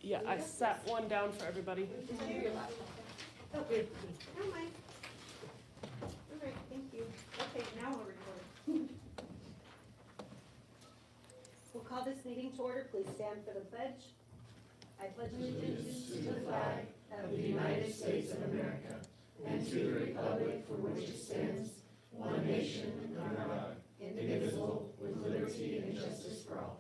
Yeah, I sat one down for everybody. Oh, good. Never mind. All right, thank you. Okay, now we'll record. We'll call this meeting to order. Please stand for the pledge. I pledge allegiance to the flag of the United States of America and to the republic for which it stands, one nation under God, indivisible, with liberty and justice for all.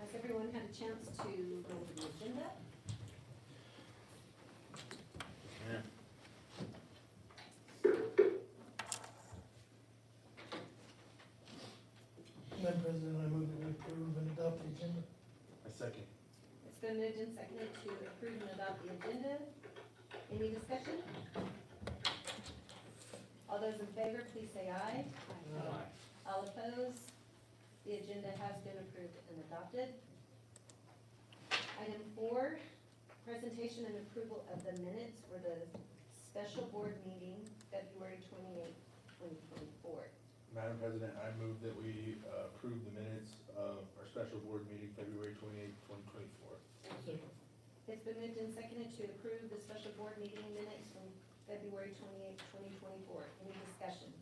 Has everyone had a chance to go over the agenda? Madam President, I move that we approve and adopt the agenda. A second. It's been moved and seconded to approve and adopt the agenda. Any discussion? All those in favor, please say aye. All opposed? The agenda has been approved and adopted. Item 4, presentation and approval of the minutes for the special board meeting, February 28, 2024. Madam President, I move that we approve the minutes of our special board meeting, February 28, 2024. Second. It's been moved and seconded to approve the special board meeting minutes from February 28, 2024. Any discussion?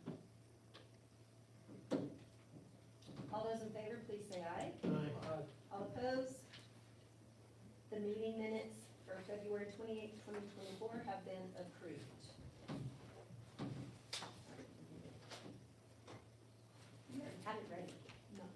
All those in favor, please say aye. Aye. All opposed? The meeting minutes for February 28, 2024 have been approved. You already had it ready. Nice.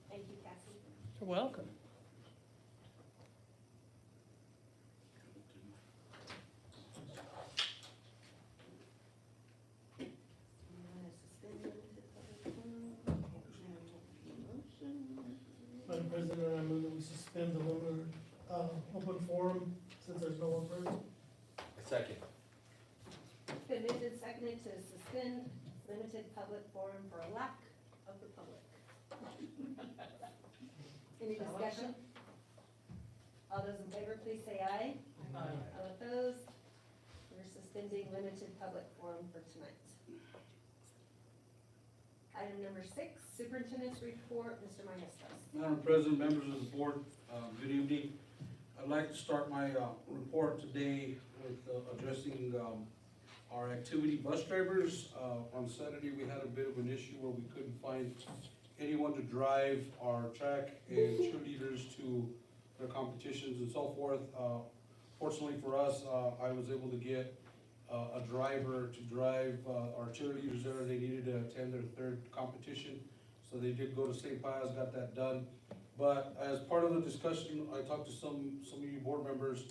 Thank you, Cassie. You're welcome. You want to suspend limited public forum? Motion. Madam President, I move that we suspend the limited, open forum since there's no one present. A second. It's been moved and seconded to suspend limited public forum for a lack of the public. Any discussion? All those in favor, please say aye. All opposed? We're suspending limited public forum for tonight. Item number 6, superintendent's report, Mr. Maestas. Madam President, members of the board, good evening. I'd like to start my report today with addressing our activity bus drivers. On Saturday, we had a bit of an issue where we couldn't find anyone to drive our track and cheerleaders to their competitions and so forth. Fortunately for us, I was able to get a driver to drive our cheerleaders there. They needed to attend their 3rd competition, so they did go to St. Pius, got that done. But as part of the discussion, I talked to some of you board members.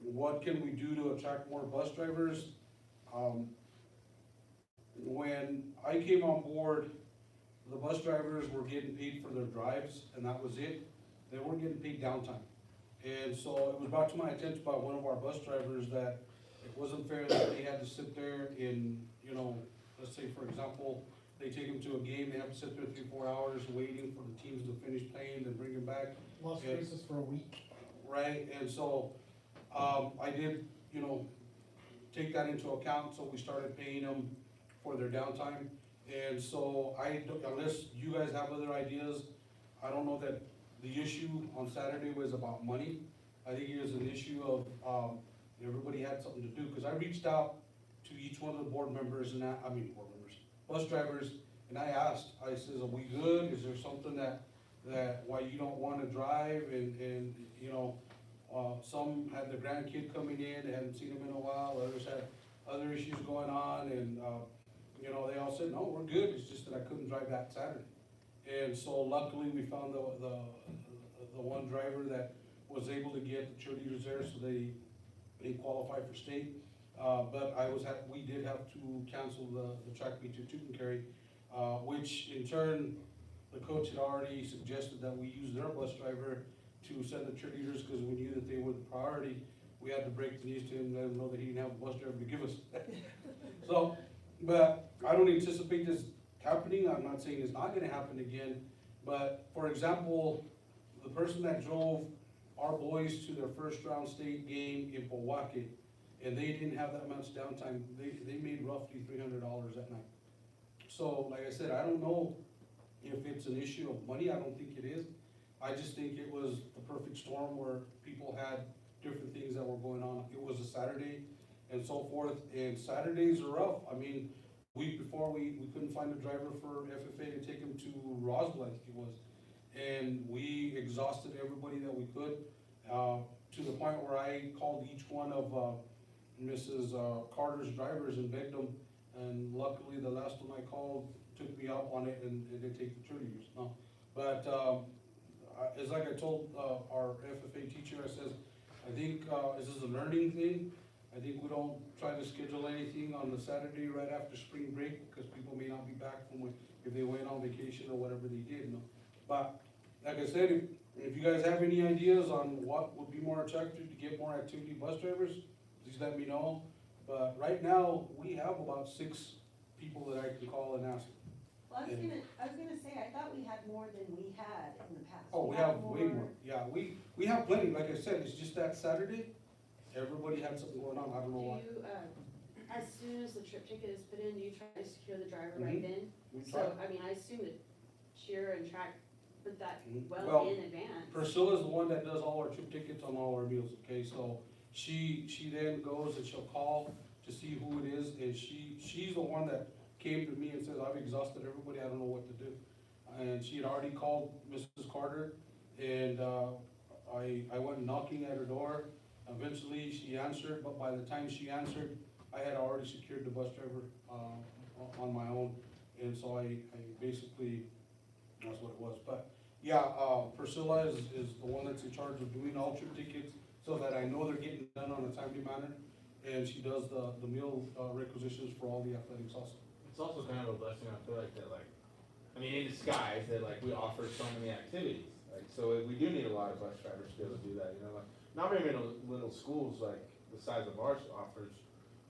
What can we do to attract more bus drivers? When I came on board, the bus drivers were getting paid for their drives, and that was it. They weren't getting paid downtime. And so it was brought to my attention by one of our bus drivers that it wasn't fair that they had to sit there in, you know, let's say, for example, they take them to a game, they have to sit there 3-4 hours waiting for the teams to finish playing, then bring them back. Lost Yeah. races for a week. Right, and so, I did, you know, take that into account, so we started paying them for their downtime. And so unless you guys have other ideas, I don't know that the issue on Saturday was about money. I think it was an issue of, everybody had something to do, because I reached out to each one of the board members and bus drivers, and I asked, I says, are we good? Is there something that why you don't wanna drive? And you know, some had their grandkid coming in, they hadn't seen them in a while, others had other issues going on, and, you know, they all said, no, we're good, it's just that I couldn't drive that Saturday. And so luckily, we found the one driver that was able to get the cheerleaders there, so they qualified for state. But we did have to cancel the track meet to Tucumcari, which in turn, the coach had already suggested that we use their bus driver to send the cheerleaders, because we knew that they were the priority. We had to break the news to him, let him know that he didn't have a bus driver to give us. So, but I don't anticipate this happening, I'm not saying it's not gonna happen again, but for example, the person that drove our boys to their first round state game in Milwaukee, and they didn't have that much downtime, they made roughly $300 that night. So, like I said, I don't know if it's an issue of money, I don't think it is. I just think it was the perfect storm where people had different things that were going on. It was a Saturday and so forth, and Saturdays are rough. I mean, week before, we couldn't find a driver for FFA to take him to Roswell, I think it was. And we exhausted everybody that we could, to the point where I called each one of, Mrs. Carter's drivers and begged them, and luckily the last one I called took me up on it and they take the cheerleaders, no. But, it's like I told, our FFA teacher, I says, I think, this is a learning thing. I think we don't try to schedule anything on the Saturday right after spring break, because people may not be back from if they went on vacation or whatever they did, no. But, like I said, if you guys have any ideas on what would be more attractive to get more activity bus drivers, please let me know. But right now, we have about 6 people that I can call and ask. Well, I was gonna say, I thought we had more than we had in the past. Oh, we have way more, yeah, we have plenty, like I said, it's just that Saturday, everybody had something going on, I don't know why. Do you, as soon as the trip ticket is put in, do you try to secure the driver right then? We So, tried. I mean, I assume that cheer and track put that Well, well in advance. Priscilla's the one that does all our trip tickets on all our meals, okay, so she then goes and she'll call to see who it is, and she's the one that came to me and says, I've exhausted everybody, I don't know what to do. And she had already called Mrs. Carter, and, I went knocking at her door. Eventually, she answered, but by the time she answered, I had already secured the bus driver, on my own. And so I basically, that's what it was. But, yeah, Priscilla is the one that's in charge of doing all trip tickets, so that I know they're getting done on a timely manner. And she does the meal requisitions for all the athletics also. It's also kind of a blessing, I feel like, that like, I mean, in disguise, that like we offer so many activities. Like, so we do need a lot of bus drivers to be able to do that, you know, like, not very many little schools like the size of ours offers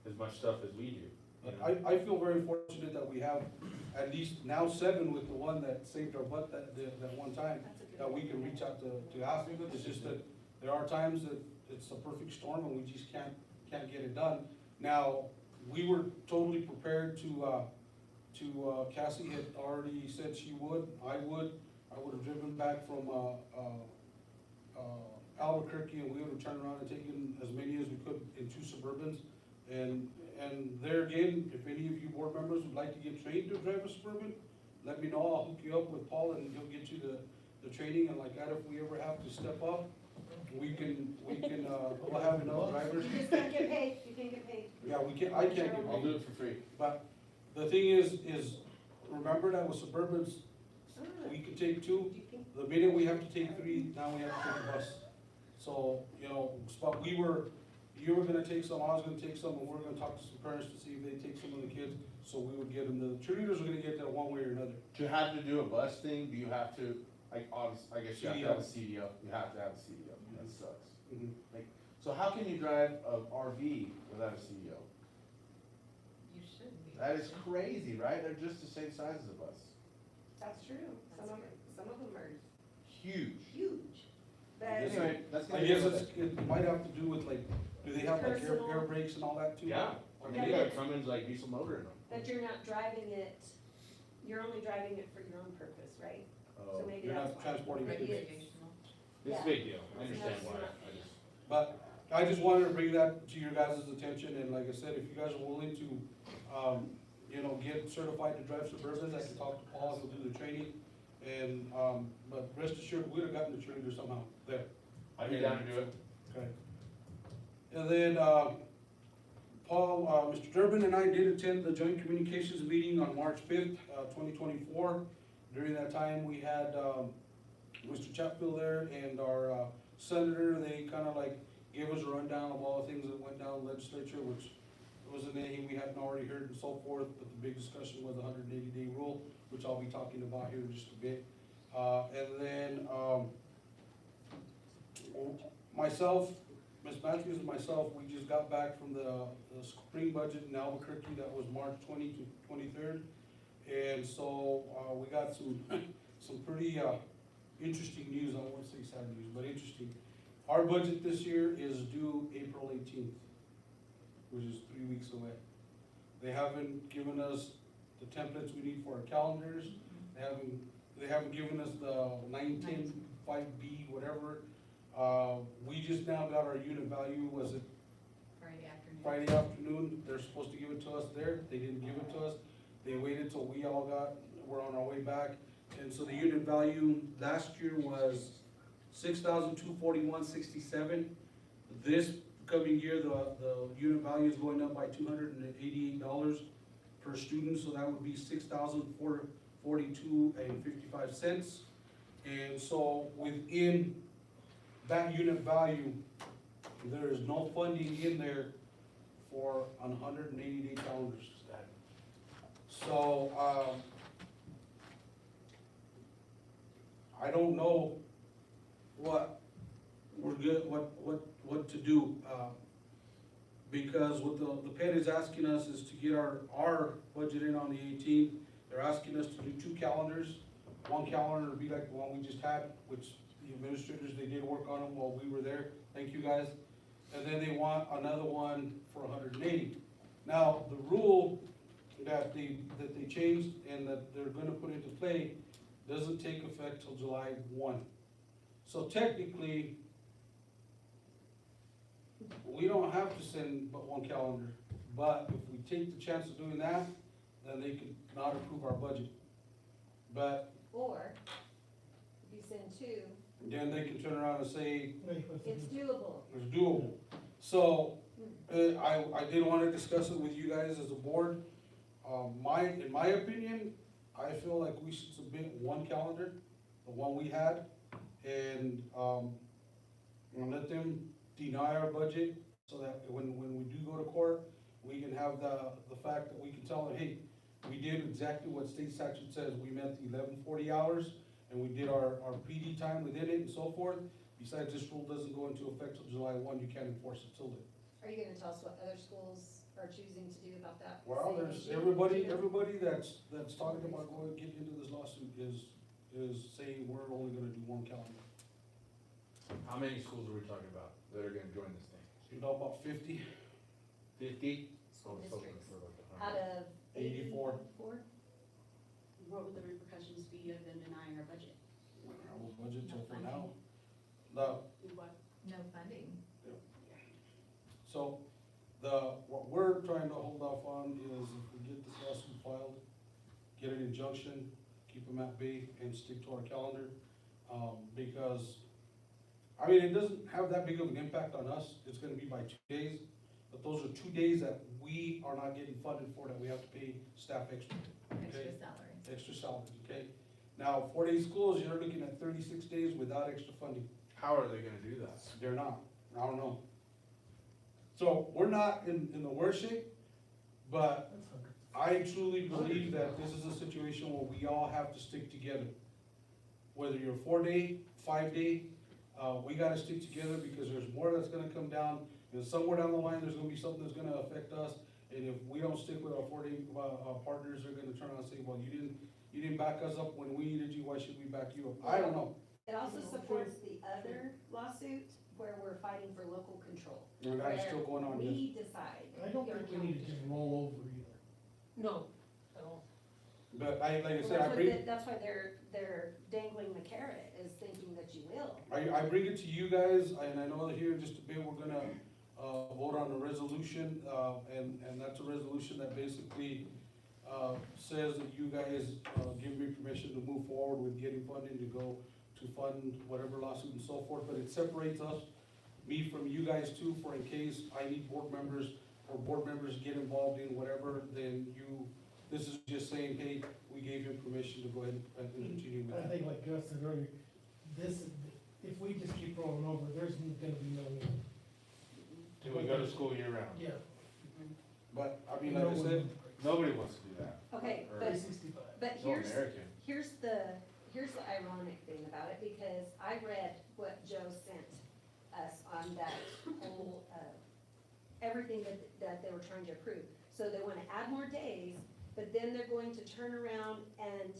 as much stuff as we do. You know? I feel very fortunate that we have at least now 7 with the one that saved our butt that one time, That's a good that we can reach out to ask. It's just that there are times that it's a perfect storm and we just can't get it done. Now, we were totally prepared to Cassie had already said she would, I would have driven back from, Albuquerque, and we would have turned around and taken as many as we could in 2 Suburbans. And there again, if any of you board members would like to get trained to drive a Suburban, let me know, I'll hook you up with Paul and he'll get you the training, and like that, if we ever have to step up, we can, we'll have enough drivers. You just can't get paid, you can't get paid. Yeah, I can't get I'll paid. do it for free. But the thing is remember that with Suburbans, we can take 2. The minute we have to take 3, now we have to take a bus. So, you know, but you were gonna take some, I was gonna take some, and we're gonna talk to some parents to see if they take some of the kids, so we would get them, the cheerleaders are gonna get that one way or another. To have to do a bus thing, do you have to, like, obviously, I guess you have to have a CDL, you have to have a CDL, that sucks. Like, so how can you drive a RV without a CDL? You should be. That is crazy, right? They're just the same size as a bus. That's true. Some of them are Huge. Huge. But Anyway, that's I gonna guess be. it might have to do with like, do they have like air Personal. brakes and all that too? Yeah, I mean, they got Cummins like diesel motor in them. that you're not driving it, you're only driving it for your own purpose, right? So Oh, maybe You're that's not why. transporting maybe kids. educational. it's a Yeah. big deal, I understand That's why, not- I just. But I just wanted to bring that to your guys' attention, and like I said, if you guys are willing to, you know, get certified to drive Suburbans, I can talk to Paul, he'll do the training. And, but rest assured, we'd have gotten the cheerleader somehow, there. I'd be down to do it. Okay. And then, Paul, Mr. Durbin and I did attend the joint communications meeting on March 5th, 2024. During that time, we had, Mr. Chatfield there and our, senator. They kind of like gave us a rundown of all the things that went down in the legislature, which wasn't anything we hadn't already heard and so forth, but the big discussion was the 180-day rule, which I'll be talking about here in just a bit. And then, myself, Ms. Matthews and myself, we just got back from the spring budget in Albuquerque, that was March 20 to 23rd. And so, we got some, some pretty, interesting news, I won't say sad news, but interesting. Our budget this year is due April 18th, which is 3 weeks away. They haven't given us the templates we need for our calendars, they haven't given us the 910 5B, whatever. We just now got our unit value, was it Friday afternoon? They're supposed to give it to us there, they didn't give it to us. They waited till we all we're on our way back. And so the unit value last year was $6,241.67. This coming year, the unit value is going up by $288 per student, so that would be $6,442.55. And so within that unit value, there is no funding in there for $188. So, I don't know what we're good, what to do, because what the Fed is asking us is to get our budget in on the 18th. They're asking us to do 2 calendars. One calendar would be like the one we just had, which the administrators, they did work on them while we were there. Thank you guys. And then they want another one for 180. Now, the rule that they changed and that they're gonna put into play doesn't take effect till July 1. So technically, we don't have to send but 1 calendar, but if we take the chance of doing that, then they could not approve our budget. But Or, if you send 2, then they can turn around and say, it's doable. it's doable. So, I did wanna discuss it with you guys as a board. In my opinion, I feel like we should submit 1 calendar, the one we had, and let them deny our budget, so that when we do go to court, we can have the fact that we can tell them, hey, we did exactly what state statute says, we met the 1140 hours, and we did our PD time within it and so forth. Besides, this rule doesn't go into effect till July 1, you can't enforce it till then. Are you gonna tell us what other schools are choosing to do about that? Well, same there's issue? everybody that's talking about going, getting into this lawsuit is saying we're only gonna do 1 calendar. How many schools are we talking about that are gonna join this thing? You know, about 50. 50? School Oh, so districts. for like Out 100. of 84. 84? What would the repercussions be of them denying our budget? I will budget till for now. No, What? No funding. so what we're trying to hold off on is if we get this lawsuit filed, get an injunction, keep them at bay and stick to our calendar. Because, I mean, it doesn't have that big of an impact on us. It's gonna be by 2 days. But those are 2 days that we are not getting funded for, that we have to pay staff extra. Okay? salary. Extra salaries, okay? Now, 4-day schools, you're looking at 36 days without extra funding. How are they gonna do that? They're not, I don't know. So, we're not in the worst shape, but I truly believe that this is a situation where we all have to stick together. Whether you're 4-day, 5-day, we gotta stick together, because there's more that's gonna come down, and somewhere down the line, there's gonna be something that's gonna affect us. And if we don't stick with our 4-day, partners, they're gonna turn around and say, well, you didn't back us up when we needed you, why should we back you up? I don't know. It also supports the other lawsuit where we're fighting for local control. And that is still going on, yes. We decide. I don't think we need to just roll over either. No, I don't. But like I Well, said, I bring, that's why they're dangling the carrot, is thinking that you will. I bring it to you guys, and I know that here in just a bit, we're gonna, vote on a resolution, and that's a resolution that basically, says that you guys, give me permission to move forward with getting funding to go to fund whatever lawsuit and so forth, but it separates us, me from you guys too, for in case I need board members, or board members get involved in whatever, then this is just saying, hey, we gave you permission to go ahead and continue with I that. think like Gus said earlier, if we just keep rolling over, there's gonna be no. Do we go to school year round? Yeah. But, I mean, like I said, Nobody wants to do that. Okay, Or- but, 365. but No here's American. the ironic thing about it, because I read what Joe sent us on that whole, everything that they were trying to approve. So they wanna add more days, but then they're going to turn around and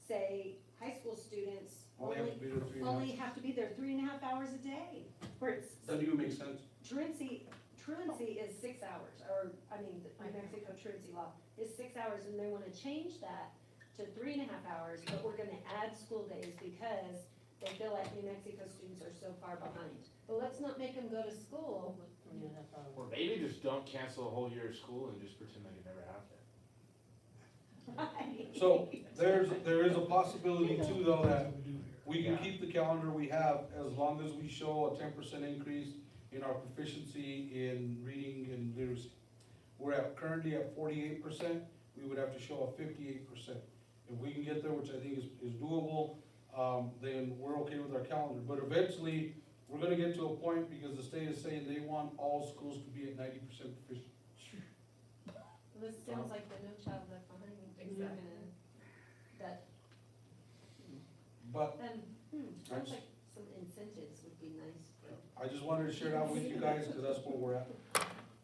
say, high school students Only have to be there 3.5. only have to be there 3.5 hours a day. Where it's, Doesn't even make sense. truancy is 6 hours, or, I mean, the New Mexico truancy law is 6 hours, and they wanna change that to 3.5 hours, but we're gonna add school days because they feel like New Mexico students are so far behind. But let's not make them go to school. Or maybe just don't cancel a whole year of school and just pretend like it never happened. So there is a possibility too, though, that we can keep the calendar we have as long as we show a 10% increase in our proficiency in reading and literacy. We're currently at 48%, we would have to show a 58%. If we can get there, which I think is doable, then we're okay with our calendar. But eventually, we're gonna get to a point, because the state is saying they want all schools to be at 90% proficient. Well, this sounds like the No Child Left Behind. Exactly. That, But sounds like some incentives would be nice. I just wanted to share that with you guys, because that's where we're at.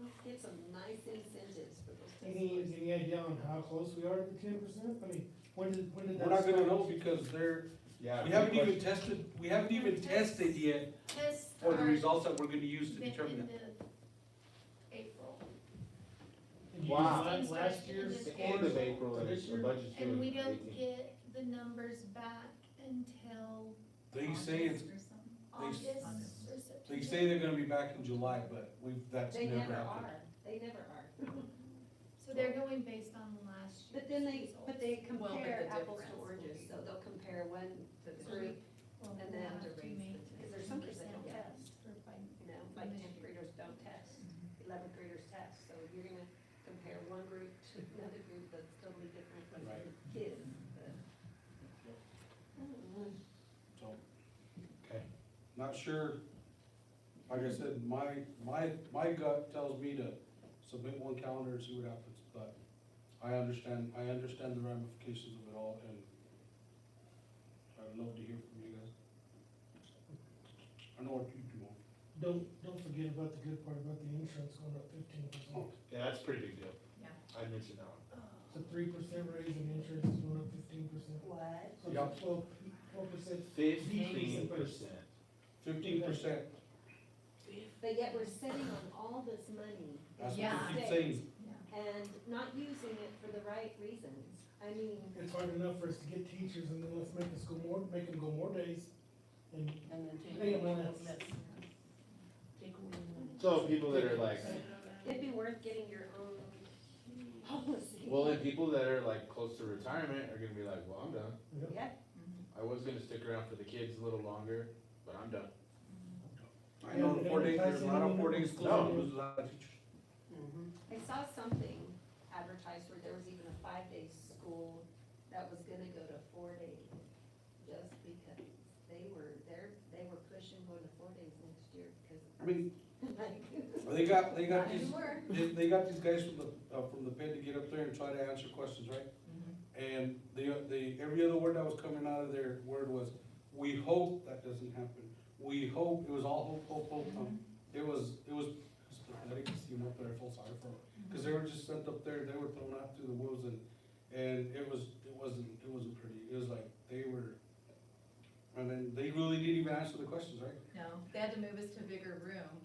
Let's get some nice incentives for those. Any idea on how close we are to the 10%? I mean, when did that? We're not gonna start? know, because Yeah. we haven't even tested yet Tests for the are results that we're gonna use to the determine end it. of April. Did you Wow. use last year's? The End of April, For and this the year? budget's due And we in don't 18. get the numbers back until They say it's, August or something. they- August or September. they say they're gonna be back in July, but that's They never never happened. are, they never are. So they're going based on last year's But then they Well, but compare the apples to difference will oranges, be- so they'll compare one group, Well, and we'll then have to to raise make because there's some kids that don't 10% test. for fin- you know, like 10th graders don't test, 11th graders test, so you're gonna compare one group to another group that's totally different Right. kids, but. I don't know. So, okay, not sure. Like I said, my gut tells me to submit one calendar and see what happens, but I understand the ramifications of it all, and I'd love to hear from you guys. I know what you do. Don't forget about the good part about the insurance going up 15%. Yeah, that's a pretty big deal. Yeah. I mentioned that one. It's a 3% raise and insurance is going up 15%. What? So Yeah. it's a 12% 15%. 15%, But yet we're sitting on all this money that's Yeah. what you keep States. saying. and not using it for the right reasons. I mean, It's hard enough for us to get teachers, and then let's make them go more days, and And then pay them less. Take away the- So people that are like, it'd be worth getting your own policy. well, then people that are like close to retirement are gonna be like, well, I'm done. Yeah, I was gonna stick around for the kids a little longer, but I'm done. I know the 4 days, there's a lot of 4 days schools, No. that lose a lot of teachers. I saw something advertised where there was even a 5-day school that was gonna go to 4 days, just because they were pushing going to 4 days next year, because. I mean, Like, they got these, anymore. they got these guys from the Fed to get up there and try to answer questions, right? And every other word that was coming out of their word was, we hope that doesn't happen. We hope, it was all hope. It was pathetic to see them up there, I felt sorry for them. Cause they were just sent up there, they were thrown out to the wolves, and it wasn't pretty. It was like, and then they really didn't even answer the questions, right? No, they had to move us to a bigger room,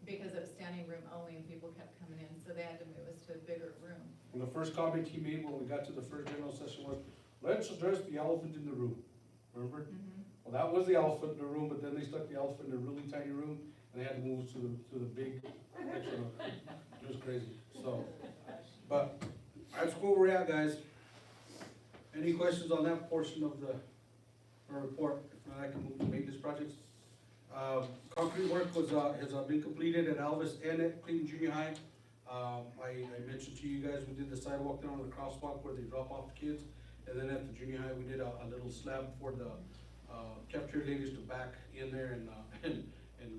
because it was standing room only and people kept coming in, so they had to move us to a bigger room. And the first comment he made when we got to the first general session was, let's address the elephant in the room, remember? Well, that was the elephant in the room, but then they stuck the elephant in a really tiny room, and they had to move us to the big extra room. It was crazy, so, but that's where we're at, guys. Any questions on that portion of the report? If not, I can move to maintenance projects. Concrete work has been completed at Alvis and at Clayton Junior High. I mentioned to you guys, we did the sidewalk down on the crosswalk where they drop off the kids. And then at the junior high, we did a little slab for the cafeteria ladies to back in there and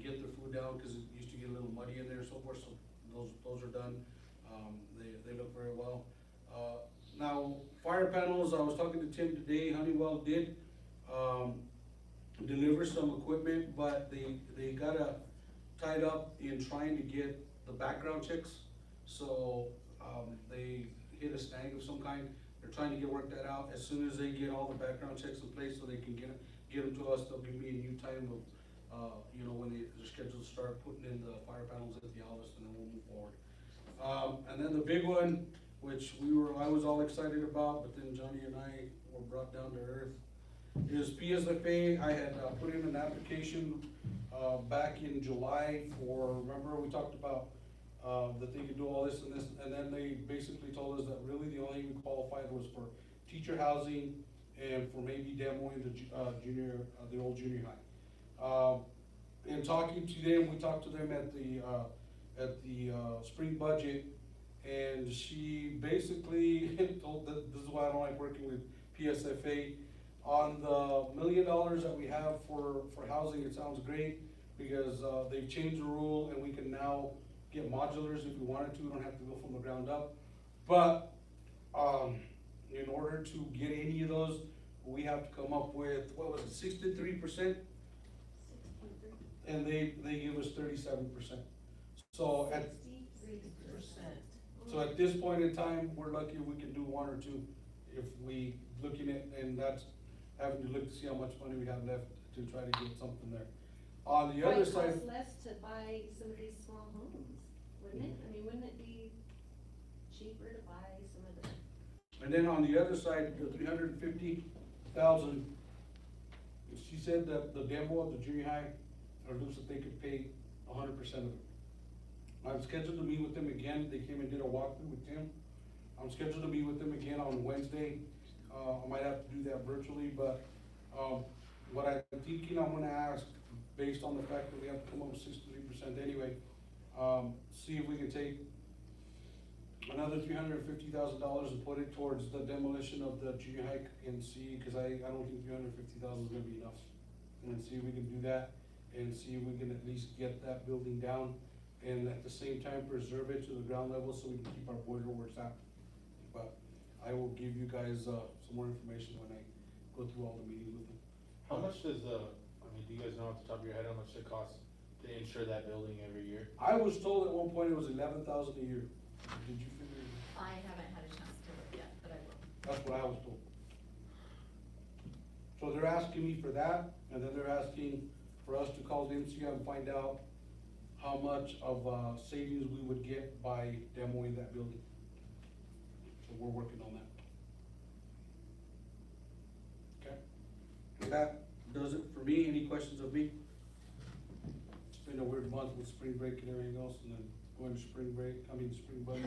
get their food down, cause it used to get a little muddy in there and so forth, so those are done. They look very well. Now, fire panels, I was talking to Tim today, Honeywell did deliver some equipment, but they got tied up in trying to get the background checks. So, they hit a snag of some kind. They're trying to work that out. As soon as they get all the background checks in place so they can get them to us, they'll give me a new time of, when they're scheduled to start putting in the fire panels at the office, and then we'll move forward. And then the big one, which I was all excited about, but then Johnny and I were brought down to earth, is PSFA. I had put in an application back in July for, remember we talked about that they could do all this, and then they basically told us that really the only thing we qualified was for teacher housing and for maybe demoing the old junior high. In talking to them, we talked to them at the spring budget, and she basically told that this is why I don't like working with PSFA. On the $1 million that we have for housing, it sounds great, because they've changed the rule and we can now get modulars if we wanted to. We don't have to go from the ground up. But in order to get any of those, we have to come up with, what was it, 63%? And they give us 37%. So at 63%. So at this point in time, we're lucky if we can do one or two, if we looking at, and that's having to look to see how much money we have left to try to get something there. On the other side. It costs less to buy some of these small homes, wouldn't it? I mean, wouldn't it be cheaper to buy some of the? And then on the other side, the 350,000, she said that the demo of the junior high, or looks that they could pay 100% of it. I'm scheduled to meet with them again. They came and did a walkthrough with Tim. I'm scheduled to meet with them again on Wednesday. I might have to do that virtually, but what I'm thinking I'm gonna ask, based on the fact that we have to come up with 63% anyway, see if we can take another $350,000 and put it towards the demolition of the junior high, and see, cause I don't think 350,000 is gonna be enough. And see if we can do that, and see if we can at least get that building down, and at the same time preserve it to the ground level so we can keep our boiler where it's at. But I will give you guys some more information when I go through all the meetings with them. How much does do you guys know off the top of your head how much it costs to insure that building every year? I was told at one point it was 11,000 a year. Did you figure it? I haven't had a chance to look yet, but I will. That's what I was told. So they're asking me for that, and then they're asking for us to call the MCI and find out how much of savings we would get by demoing that building. So we're working on that. Okay? And that does it for me. Any questions of me? It's been a weird month with spring break and everything else, and then going to spring budget.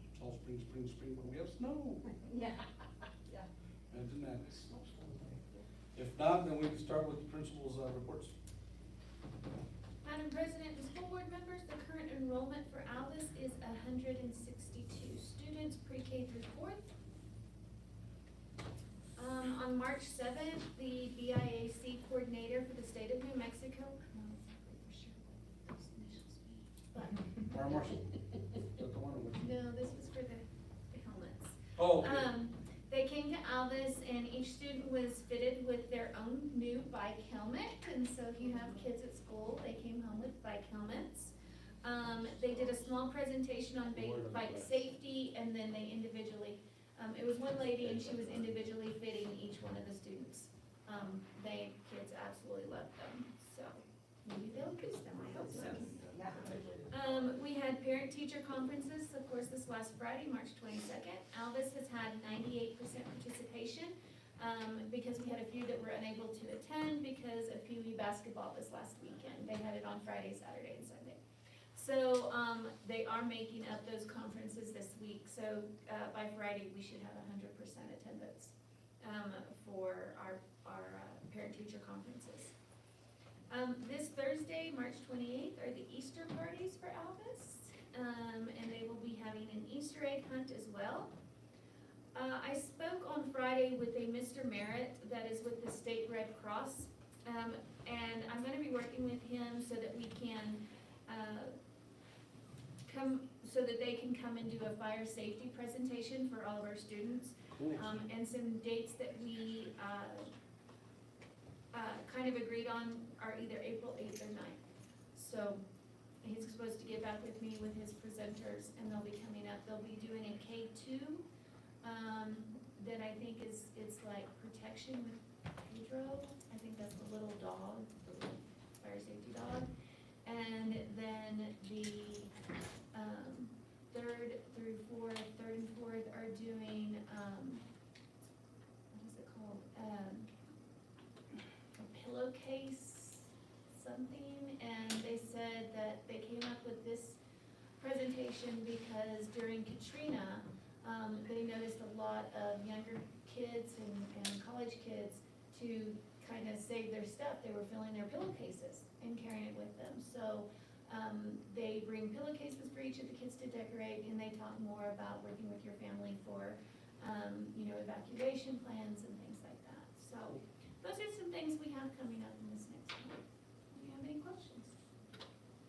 It's all spring, but we have snow. Yeah, yeah. Imagine that. If not, then we can start with the principal's reports. Madam President and school board members, the current enrollment for Aldous is 162 students, pre-K through 4th. On March 7th, the BIAC coordinator for the state of New Mexico, I'm not exactly for sure what those initials mean, but. Fire marshal. Is that the one or which? No, this was for the helmets. Oh, okay. They came to Aldous and each student was fitted with their own new bike helmet. And so if you have kids at school, they came home with bike helmets. They did a small presentation on bike safety, and then they individually, it was one lady and she was individually fitting each one of the students. Kids absolutely loved them, so maybe they'll use them, I hope so. We had parent-teacher conferences, of course, this last Friday, March 22nd. Aldous has had 98% participation because we had a few that were unable to attend because of PE basketball this last weekend. They had it on Friday, Saturday, and Sunday. So they are making up those conferences this week. So by Friday, we should have 100% attendance for our parent-teacher conferences. This Thursday, March 28th, are the Easter parties for Aldous, and they will be having an Easter egg hunt as well. I spoke on Friday with a Mr. Merritt that is with the State Red Cross, and I'm going to be working with him so that we can so that they can come and do a fire safety presentation for all of our students, Cool. and some dates that we kind of agreed on are either April 8th or 9th. So he's supposed to get back with me with his presenters, and they'll be coming up. They'll be doing a K2 that I think it's like protection with Pedro. I think that's the little dog, the little fire safety dog. And then the third and fourth are doing, what is it called? A pillowcase something, and they said that they came up with this presentation because during Katrina, they noticed a lot of younger kids and college kids to kind of save their stuff. They were filling their pillowcases and carrying it with them. So they bring pillowcases for each of the kids to decorate, and they talk more about working with your family for, evacuation plans and things like that. So those are some things we have coming up in this next month. Do you have any questions?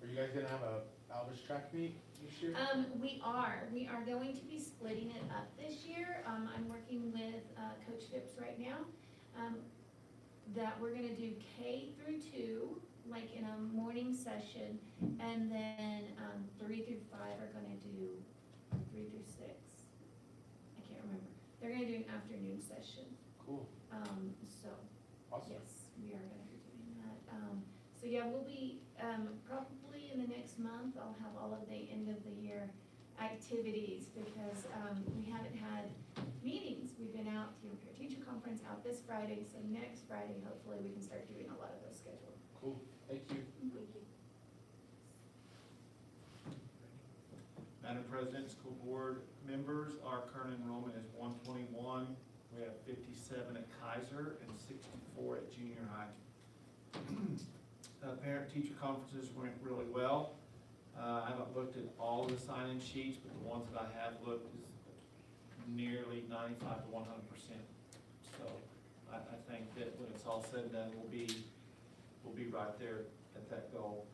Are you guys gonna have a Alvis track meet this year? We are going to be splitting it up this year. I'm working with Coach Phipps right now, that we're gonna do K through 2, like in a morning session, and then 3 through 5 are gonna do 3 through 6. I can't remember. They're gonna do an afternoon session. Cool, So, awesome. yes, we are gonna be doing that. So yeah, we'll be, probably in the next month, I'll have all of the end of the year activities, because, we haven't had meetings. We've been out to your teacher conference out this Friday, so next Friday, hopefully, we can start doing a lot of those scheduled. Cool, thank you. Thank you. Madam President, school board members, our current enrollment is 121. We have 57 at Kaiser and 64 at junior high. Parent-teacher conferences went really well. I haven't looked at all of the sign-in sheets, but the ones that I have looked is nearly 95 to 100%. So I think that when it's all said and done, we'll be right there at that goal.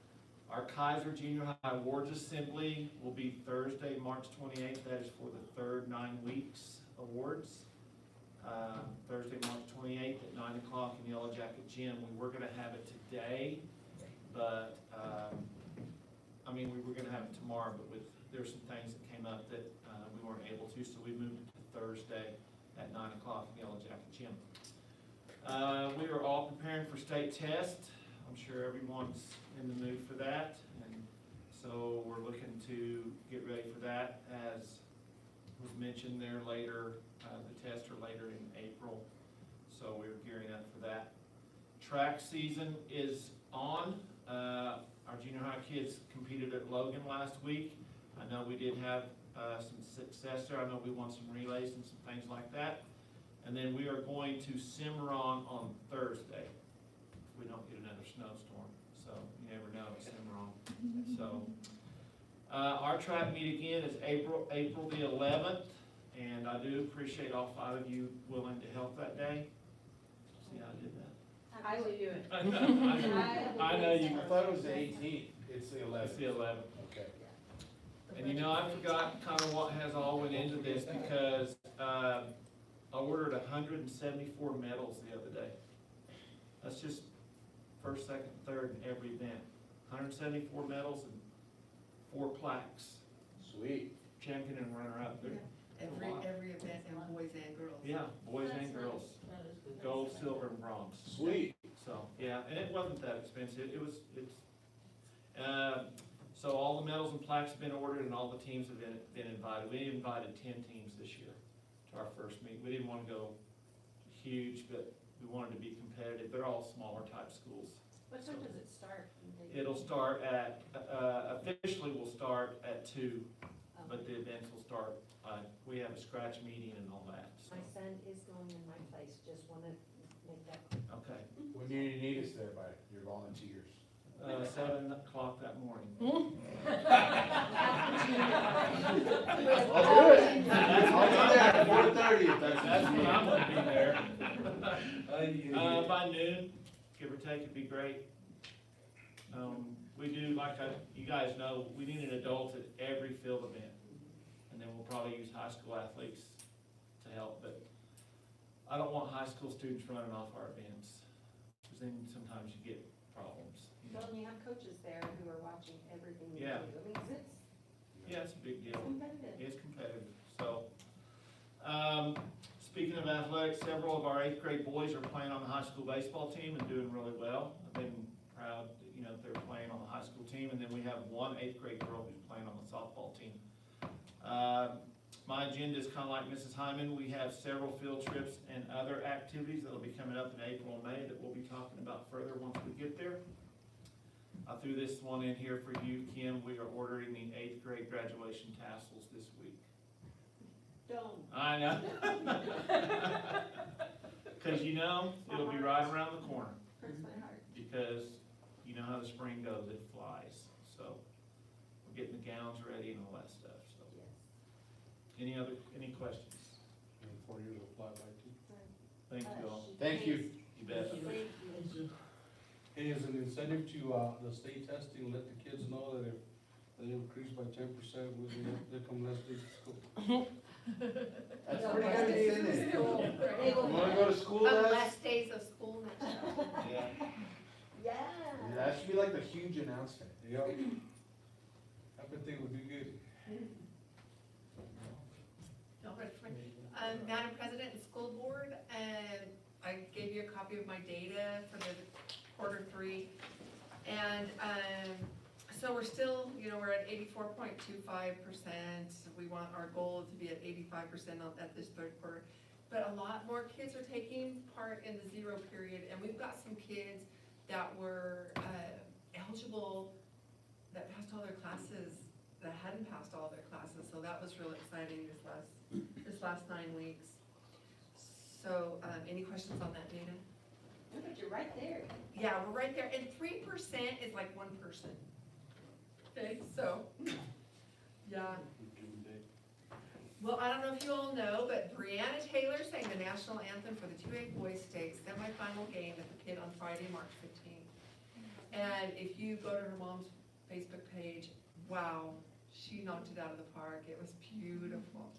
Our Kaiser Junior High Awards Assembly will be Thursday, March 28th. That is for the third 9 weeks awards. Thursday, March 28th at 9 o'clock in Yellow Jacket Gym. We were gonna have it today, but, we were gonna have it tomorrow, but there's some things that came up that, we weren't able to, so we moved it to Thursday at 9 o'clock in Yellow Jacket Gym. We are all preparing for state test. I'm sure everyone's in the mood for that, and so we're looking to get ready for that. As was mentioned there later, the tests are later in April, so we're gearing up for that. Track season is on. Our junior high kids competed at Logan last week. I know we did have some success there. I know we won some relays and some things like that. And then we are going to Cimarron on Thursday, if we don't get another snowstorm. So you never know at Cimarron. So our track meet again is April the 11th, and I do appreciate all 5 of you willing to help that day. See how I did that? I will do it. I know you. I thought it was the 18th, it's the 11th. It's the 11th. Okay. And I forgot kind of what has all went into this, because I ordered 174 medals the other day. That's just first, second, third in every event. 174 medals and 4 plaques. Sweet. Champion and runner-up. Every event, and boys and girls. Yeah, boys and girls. Gold, silver, and bronze. Sweet. So, yeah, and it wasn't that expensive. So all the medals and plaques have been ordered, and all the teams have been invited. We invited 10 teams this year to our first meet. We didn't want to go huge, but we wanted to be competitive. They're all smaller type schools. What time does it start? It'll start at, officially will start at 2, but the events will start, we have a scratch meeting and all that, so. My son is going in my place, just wanna make that clear. Okay, When do you need us there by, your volunteers? 7 o'clock that morning. I'll do it. I'll be there at 4:30 if That's when I'm gonna be there. By noon, give or take, it'd be great. We do, you guys know, we need an adult at every field event. And then we'll probably use high school athletes to help, but I don't want high school students running off our events. cause then sometimes you get problems, you know. Well, and you have coaches there who are watching everything you do. Yeah. I mean, 'cause it's Yeah, it's a big deal. competitive. It's competitive, so. Speaking of athletics, several of our 8th grade boys are playing on the high school baseball team and doing really well. I've been proud, you know, they're playing on the high school team, and then we have one 8th grade girl who's playing on the softball team. My agenda is kinda like Mrs. Hyman. We have several field trips and other activities that'll be coming up in April and May that we'll be talking about further once we get there. I threw this one in here for you, Kim. We are ordering the 8th grade graduation tassels this week. Don't. I know. Cause you know, it'll be right around the corner, Hurts my heart. because you know how the spring goes, it flies. So, we're getting the gowns ready and all that stuff, so. Yes. Any questions? And 4 years will fly by too. Thank you all. Thank you. You bet. Thank you. Thank you. Hey, as an incentive to, the state testing, let the kids know that if they increase by 10%, they come less days to school. That's Yeah, pretty but good it's incentive. school. You They will- wanna go to school, Les? Less days of school next year. Yeah. Yeah. Yeah, that should be like the huge announcement. Yep. I bet they would do good. Madam President and School Board, I gave you a copy of my data for the Q3. And, so we're still, we're at 84.25%. We want our goal to be at 85% at this Q3. But a lot more kids are taking part in the zero period, and we've got some kids that were, eligible, that passed all their classes, that hadn't passed all their classes, so that was real exciting this last 9 weeks. So, any questions on that data? No, but you're right there. Yeah, we're right there, and 3% is like 1 person. Okay, so, yeah. Well, I don't know if you all know, but Brianna Taylor sang the national anthem for the 2A Boys Stakes semifinal game at the pit on Friday, March 15th. And if you go to her mom's Facebook page, wow, she knocked it out of the park. It was beautiful.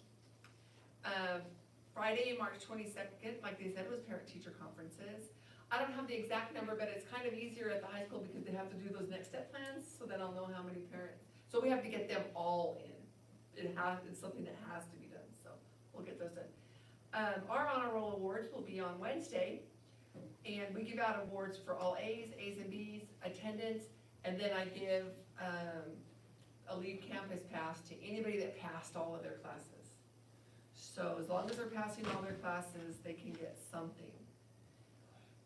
Friday, March 22nd, like they said, was parent-teacher conferences. I don't have the exact number, but it's kind of easier at the high school because they have to do those next step plans, so then I'll know how many parents. So we have to get them all in. It's something that has to be done, so we'll get those done. Our honor roll awards will be on Wednesday, and we give out awards for all A's and B's, attendance, and then I give a leave campus pass to anybody that passed all of their classes. So as long as they're passing all their classes, they can get something.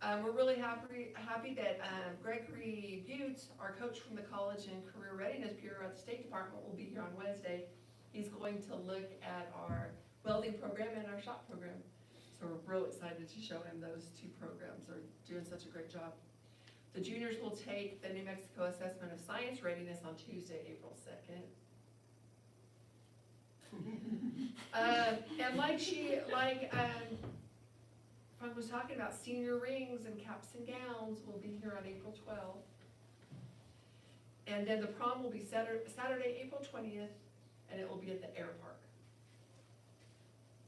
We're really happy that Gregory Butte, our coach from the College and Career Readiness Bureau at the State Department, will be here on Wednesday. He's going to look at our welding program and our shop program. So we're real excited to show him those 2 programs. They're doing such a great job. The juniors will take the New Mexico Assessment of Science Readiness on Tuesday, April 2nd. And Frank was talking about, senior rings and caps and gowns will be here on April 12th. And then the prom will be Saturday, April 20th, and it will be at the Air Park.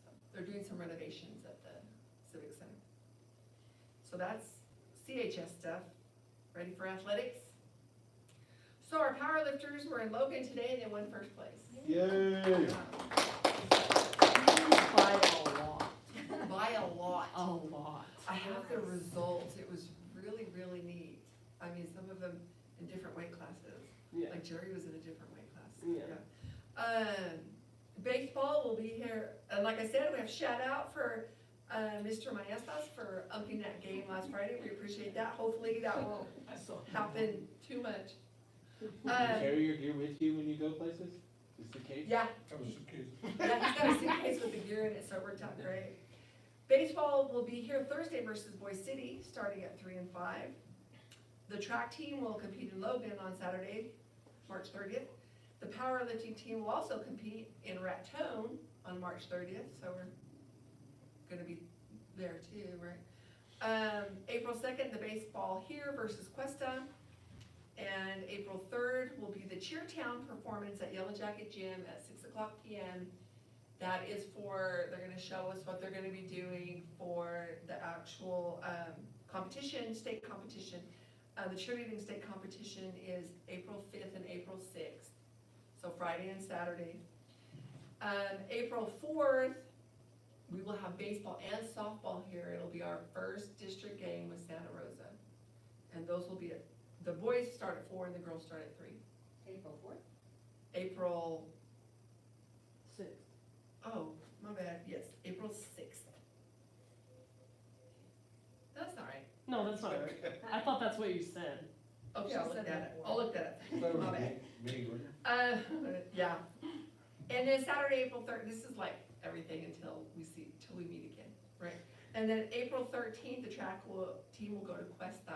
So they're doing some renovations at the Civic Center. So that's CHS stuff. Ready for athletics? So our powerlifters were in Logan today and they won first place. Yay! By a lot. By a lot. A lot. I have the results. It was really, really neat. I mean, some of them in different weight classes. Yeah. Like Jerry was in a different weight class. Yeah. Baseball will be here. Like I said, we have shout out for Mr. Maestas for upping that game last Friday. We appreciate that. Hopefully that won't I saw. happen too much. Do you carry your gear with you when you go places? Just in case? Yeah, Have a suitcase. yeah, he's got a suitcase with the gear in it, so it worked out great. Baseball will be here Thursday versus Boise City, starting at 3 and 5. The track team will compete in Logan on Saturday, March 30th. The powerlifting team will also compete in Raton on March 30th, so we're gonna be there too, right? April 2nd, the baseball here versus Cuesta. And April 3rd will be the Cheertown performance at Yellow Jacket Gym at 6:00 p.m. That is they're gonna show us what they're gonna be doing for the actual competition, state competition. The cheerleading state competition is April 5th and April 6th, so Friday and Saturday. April 4th, we will have baseball and softball here. It'll be our first district game with Santa Rosa. And those will be the boys start at 4 and the girls start at 3. April 4th? April, 6th. oh, my bad, yes, April 6th. That's all right. No, that's not right. I thought that's what you said. Okay, She I'll look said that that up. I'll look that I thought it up. was My bad. May, wasn't it? Yeah. And then Saturday, April 3rd, this is like everything till we meet again, right? And then April 13th, the team will go to Cuesta.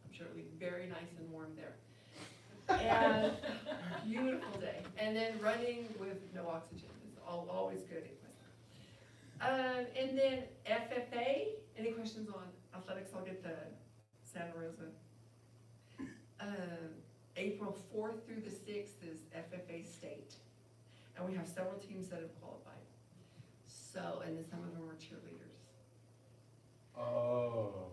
I'm sure it'll be very nice and warm there. And beautiful day. And then running with no oxygen is always good at Cuesta. And then FFA, any questions on athletics? I'll get the Santa Rosa. April 4th through the 6th is FFA state. And we have several teams that have qualified. So, and then some of them are cheerleaders. Oh.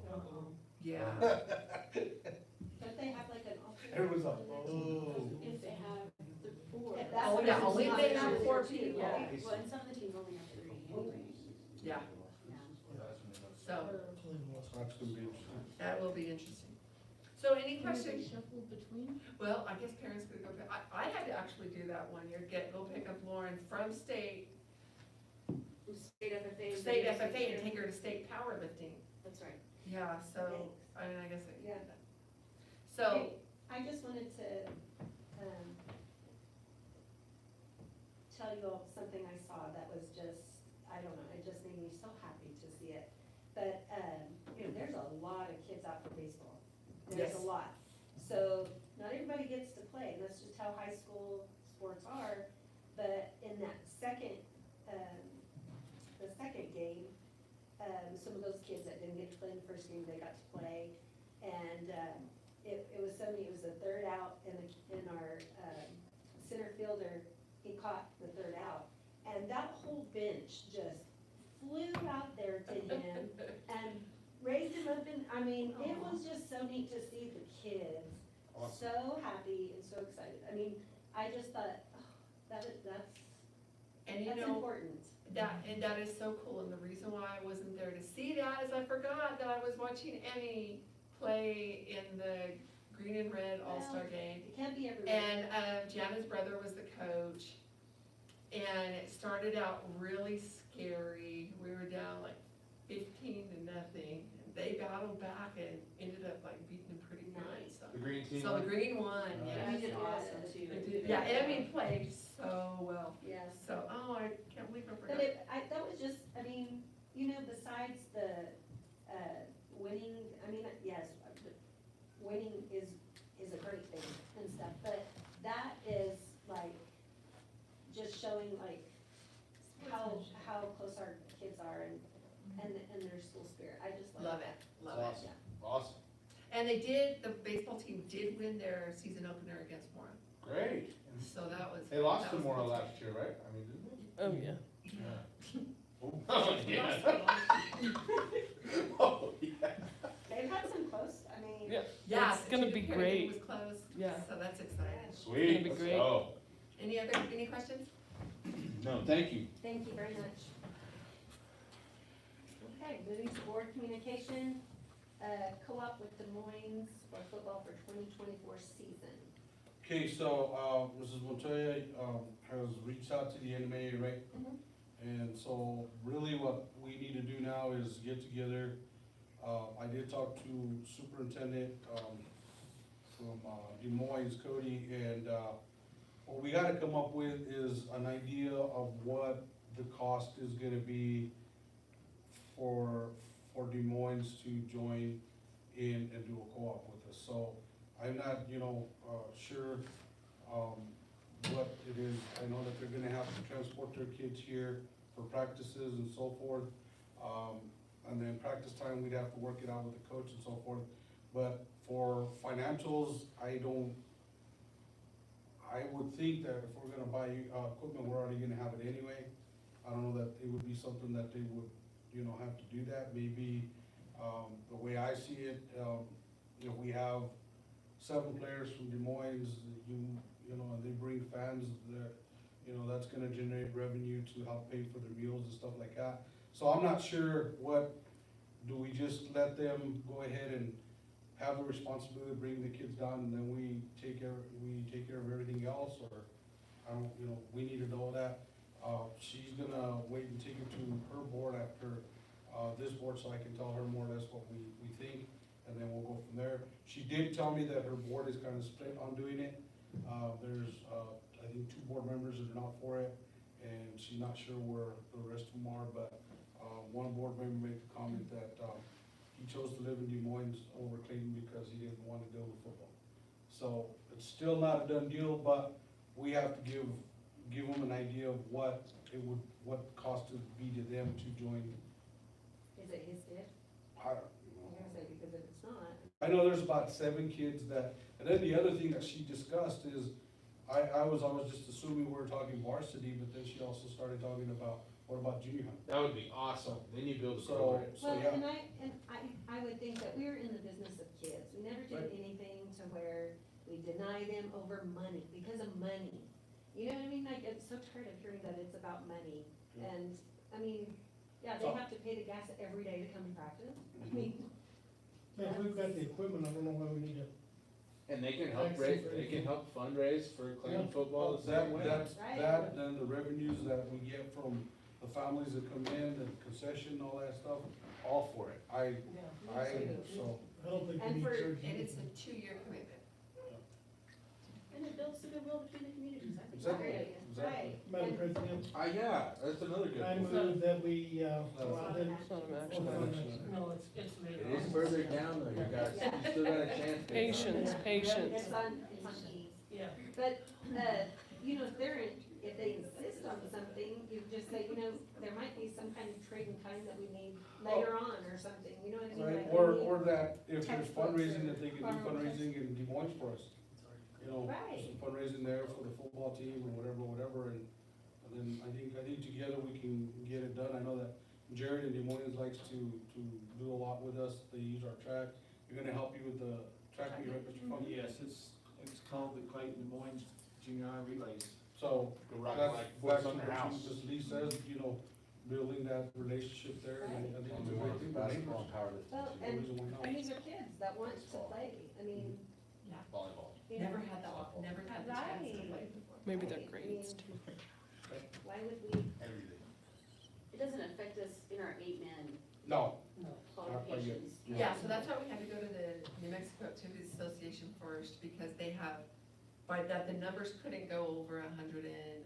Yeah. Don't they have like an alternate? Everyone's like, Oh. If they have the 4. If that's Oh, what yeah, it's only if not they have cheerleaders 4 too, people. yeah. Well, and some of the teams only have 3 anyway. Yeah. So, That's gonna be interesting. that will be interesting. So any questions? Shuffled between? Well, I guess parents could go, I had to actually do that one year, go pick up Lauren from state State FFA. FFA and take her to state powerlifting. That's right. Yeah, so, I mean, I guess I Yeah. did that. So, I just wanted to, tell you all something I saw that was just, I don't know, it just made me so happy to see it. But, there's a lot of kids out for baseball. There's Yes. a lot. So, not everybody gets to play, and that's just how high school sports are. But in that second, the second game, some of those kids that didn't get to play in the first game, they got to play. And, it was so neat, it was the third out, and our, center fielder, he caught the third out. And that whole bench just flew out there to him and raised him up, and, I mean, it was just so neat to see the kids so happy and so excited. I mean, I just thought, oh, that's and you that's know, important. that is so cool, and the reason why I wasn't there to see that is I forgot that I was watching Emmy play in the green and red all-star game. It can't be everywhere. And Jana's brother was the coach, and it started out really scary. We were down like 15-0, and they battled back and ended up like beating them pretty good. Nice. So, The green team. so the green won, Nice. yeah. We did awesome too. They did. Yeah, Emmy played so well. Yes. So, oh, I can't believe I But forgot. that was just, I mean, besides the, winning, I mean, yes, winning is a great thing and stuff, but that is like, just showing like how close our kids are and their school spirit. I just Love it, love it. Awesome. Awesome. And the baseball team did win their season opener against Mora. Great. So that was. They lost that to was Mora cool. last year, right? I mean, didn't they? Oh, yeah. Oh, yeah. Oh, yeah. They've had some close, I mean. Yeah. Yeah. It's the gonna Junior be Perry great. was close. Yeah. So that's exciting. Sweet. It's gonna be Let's great. go. Any questions? No, thank you. Thank you very much. Okay, moving to board communication, co-op with Des Moines for football for 2024 season. Okay, so, Mrs. Montoya, has reached out to the NMA, right? Mhm. And so really what we need to do now is get together. I did talk to Superintendent, from, Des Moines, Cody, and, what we gotta come up with is an idea of what the cost is gonna be for Des Moines to join in and do a co-op with us. So I'm not, sure, what it is. I know that they're gonna have to transport their kids here for practices and so forth. And then practice time, we'd have to work it out with the coach and so forth. But for financials, I would think that if we're gonna buy, equipment, we're already gonna have it anyway. I don't know that it would be something that they would, have to do that. Maybe, The way I see it, if we have 7 players from Des Moines, you know, and they bring fans, that, you know, that's gonna generate revenue to help pay for their meals and stuff like that. So I'm not sure do we just let them go ahead and have the responsibility of bringing the kids down, and then we take care of everything else, or, I don't, you know, we need to know that. She's gonna wait and take it to her board after, this board, so I can tell her more or less what we think, and then we'll go from there. She did tell me that her board is kind of split on doing it. There's, I think 2 board members that are not for it, and she's not sure where the rest of them are, but, one board member made the comment that, he chose to live in Des Moines over Clayton because he didn't want to deal with football. So it's still not a done deal, but we have to give them an idea of what cost it would be to them to join. Is it his kid? I don't I'm know. gonna say, because if it's not, I know there's about 7 kids that, and then the other thing that she discussed is, I was just assuming we were talking varsity, but then she also started talking about, what about junior high? That would be awesome, then you build a So, program. so well, yeah, and I would think that we're in the business of kids. We never did Right. anything to where we deny them over money, because of money. You know what I mean? Like, I'm so tired of hearing that it's about money. Yeah. And, I mean, yeah, they So- have to pay the gas every day to come to practice. I mean, If we've got the equipment, I don't know why we need to. And they can help raise, they can help fundraise for Clayton football the same way. that's, Right. that, and the revenues that we get from the families that come in, the concession, all that stuff, all for it. So, I don't think we And need for- to charge And it's you. a 2-year commitment. And it builds the goodwill between the communities, I think. Exactly. right, right. Madam And- President, Yeah, that's another good I one. move that we, allow them. It's not an action item. No, it's made. It is further down though, you got, you still got a chance. to- Patience, patience. It's on E's. Yeah. But, you know, if they insist on something, you just say, you know, there might be some kind of trade in kind that we need later on or something, you know what I mean? right, Like we need- or that if there's textbooks fundraising, or that they can do farm fundraising in Des Moines for us. You know, Right. some fundraising there for the football team or whatever, and then I think together we can get it done. I know that Jared in Des Moines likes to do a lot with us, they use our track. You're gonna help you with the track meet, right, Mr. Funk? Yes, it's called the Clayton Des Moines Junior High Relays. So, Go rock that's like back what's to on their what house. Ms. Lee says, you know, building that relationship there, and I think it's a great thing. Basketball and powerlifting. Well, too. and, Reason why not. and these are kids that want to play, I mean, Volleyball. you know. Never had the chance to play before. Maybe their Right, I grades mean, too. Why would we, Everything. It doesn't affect us in our 8-man No, qualifications. Yeah, so that's why we had to go to the New Mexico Activities Association first, because they have, by that, the numbers couldn't go over 100 and,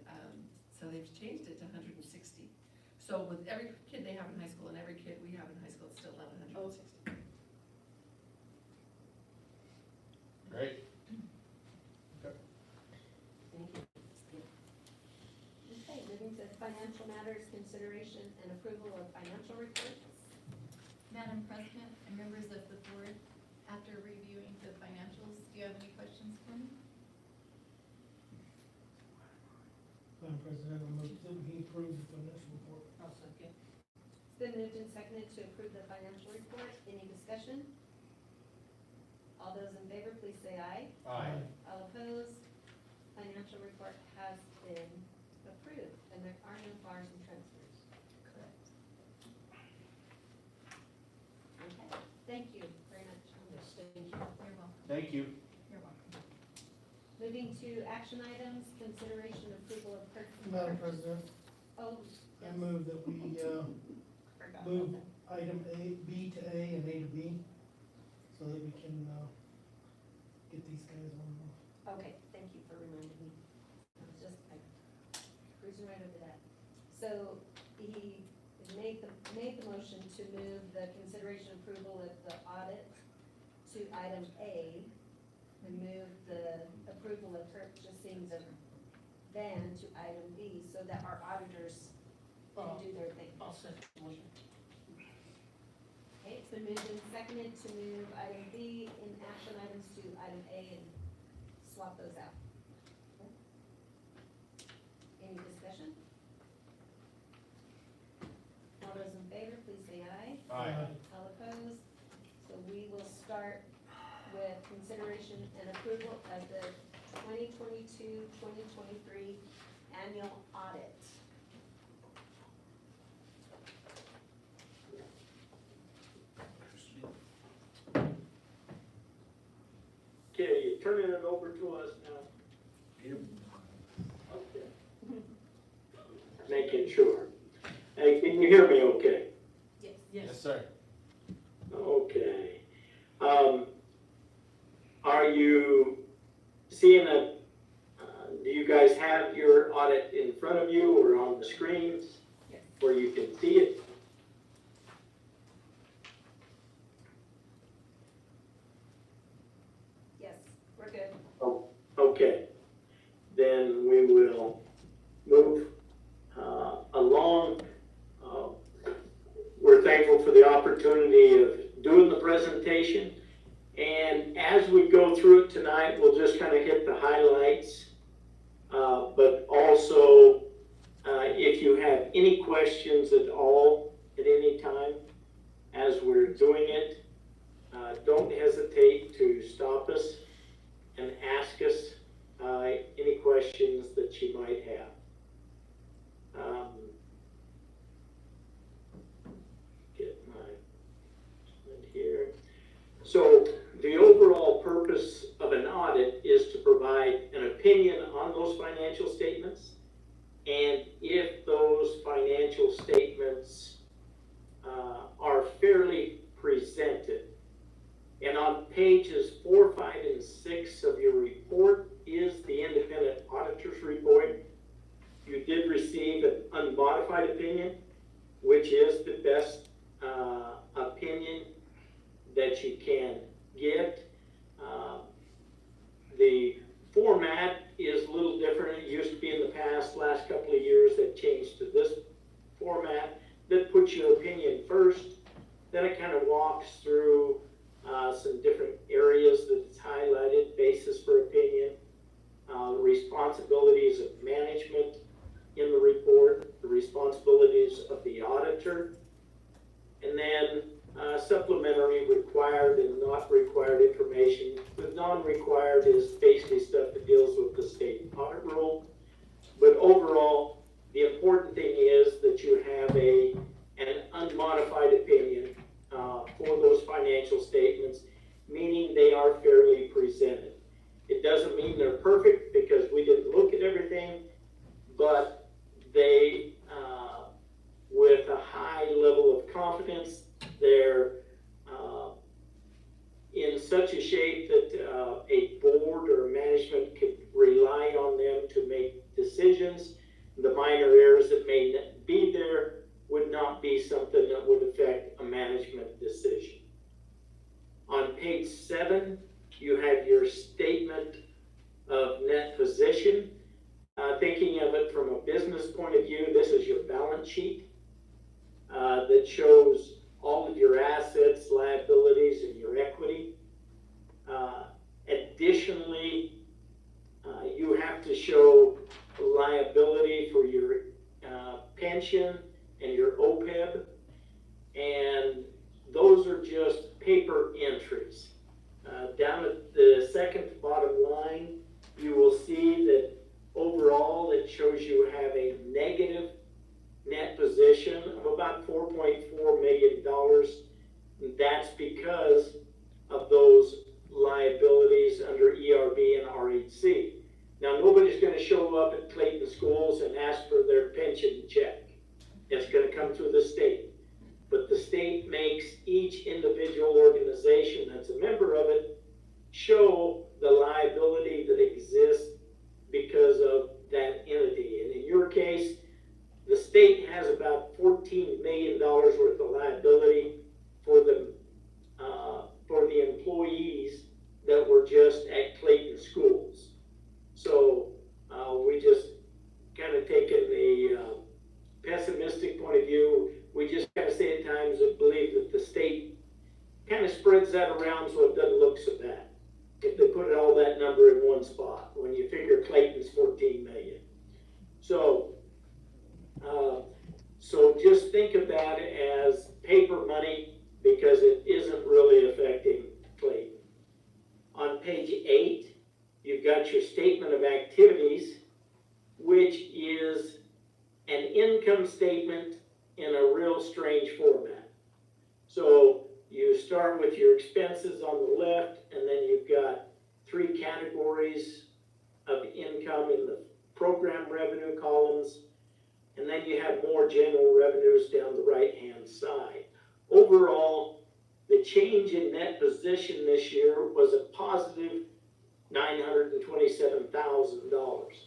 so they've changed it to 160. So with every kid they have in high school and every kid we have in high school, it's still 160. Great. thank you. Okay, moving to financial matters, consideration and approval of financial reports. Madam President and members of the board, after reviewing the financials, do you have any questions for me? Madam President, I move that we approve the financial report. It's been moved and seconded to approve the financial report. Any discussion? All those in favor, please say aye. Aye. All opposed? Financial report has been approved, and there are no bars and transfers. Correct. Okay, thank you very much. You're welcome. Thank you. You're welcome. Moving to action items, consideration approval of purchase. Madam President, Oh, I yes, move that we, forgot move about that. item B to A and A to B, so that we can, get these guys on. Okay, thank you for reminding me. I was just, like, cruising right over that. So he made the motion to move the consideration approval of the audit to item A, and move the approval of purchasing the van to item B, so that our auditors can do their thing. I'll second the motion. Okay, it's been moved and seconded to move item B in action items to item A and swap those out. Any discussion? All those in favor, please say aye. Aye. All opposed? consideration and approval of the 2022-2023 annual audit. Okay, you're turning it over to us now. Okay. Making sure. Hey, can you hear me okay? Yes, sir. Okay. Are you seeing do you guys have your audit in front of you or on the screens where you can see it? Yes, we're good. Okay. Then we will move along. We're thankful for the opportunity of doing the presentation. And as we go through it tonight, we'll just kind of hit the highlights. But also, if you have any questions at all at any time as we're doing it, don't hesitate to stop us and ask us any questions that you might have. Get my slide here. So the overall purpose of an audit is to provide an opinion on those financial statements, and if those financial statements are fairly presented. And on pages 4, 5, and 6 of your report is the independent auditor's report. You did receive an unmodified opinion, which is the best opinion that you can get. The format is a little different. It used to be in the past, last couple of years, they've changed to this format that puts your opinion first. Then it kind of walks through some different areas that it's highlighted, basis for opinion, responsibilities of management in the report, the responsibilities of the auditor, and then supplementary required and not required information. The non-required is basically stuff that deals with the state audit rule. But overall, the important thing is that you have an unmodified opinion for those financial statements, meaning they are fairly presented. It doesn't mean they're perfect because we didn't look at everything, but they, with a high level of confidence, they're in such a shape that a board or management could rely on them to make decisions. The minor errors that may be there would not be something that would affect a management decision. On page 7, you have your statement of net position. Thinking of it from a business point of view, this is your balance sheet that shows all of your assets, liabilities, and your equity. Additionally, you have to show liability for your pension and your OPEB, and those are just paper entries. Down at the second to bottom line, you will see that overall it shows you have a negative net position of about $4.4 million. That's because of those liabilities under ERB and RHC. Now, nobody's going to show up at Clayton Schools and ask for their pension check. It's going to come through the state. But the state makes each individual organization that's a member of it show the liability that exists because of that entity. And in your case, the state has about $14 million worth of liability for the employees that were just at Clayton Schools. So we just kind of taken the pessimistic point of view. We just kind of say at times that believe that the state kind of spreads that around so it doesn't look so bad. If they put all that number in one spot, when you figure Clayton's 14 million. So just think of that as paper money because it isn't really affecting Clayton. On page 8, you've got your statement of activities, which is an income statement in a real strange format. So you start with your expenses on the left, and then you've got 3 categories of income in the program revenue columns, and then you have more general revenues down the right-hand side. Overall, the change in net position this year was a positive $927,000.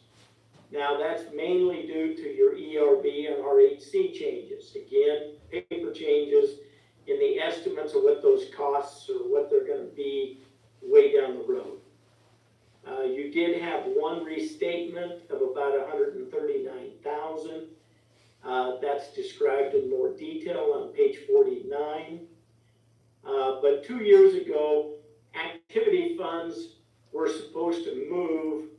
Now, that's mainly due to your ERB and RHC changes. Again, paper changes in the estimates of what those costs or what they're going to be way down the road. You did have one restatement of about $139,000. That's described in more detail on page 49. But 2 years ago, activity funds were supposed to move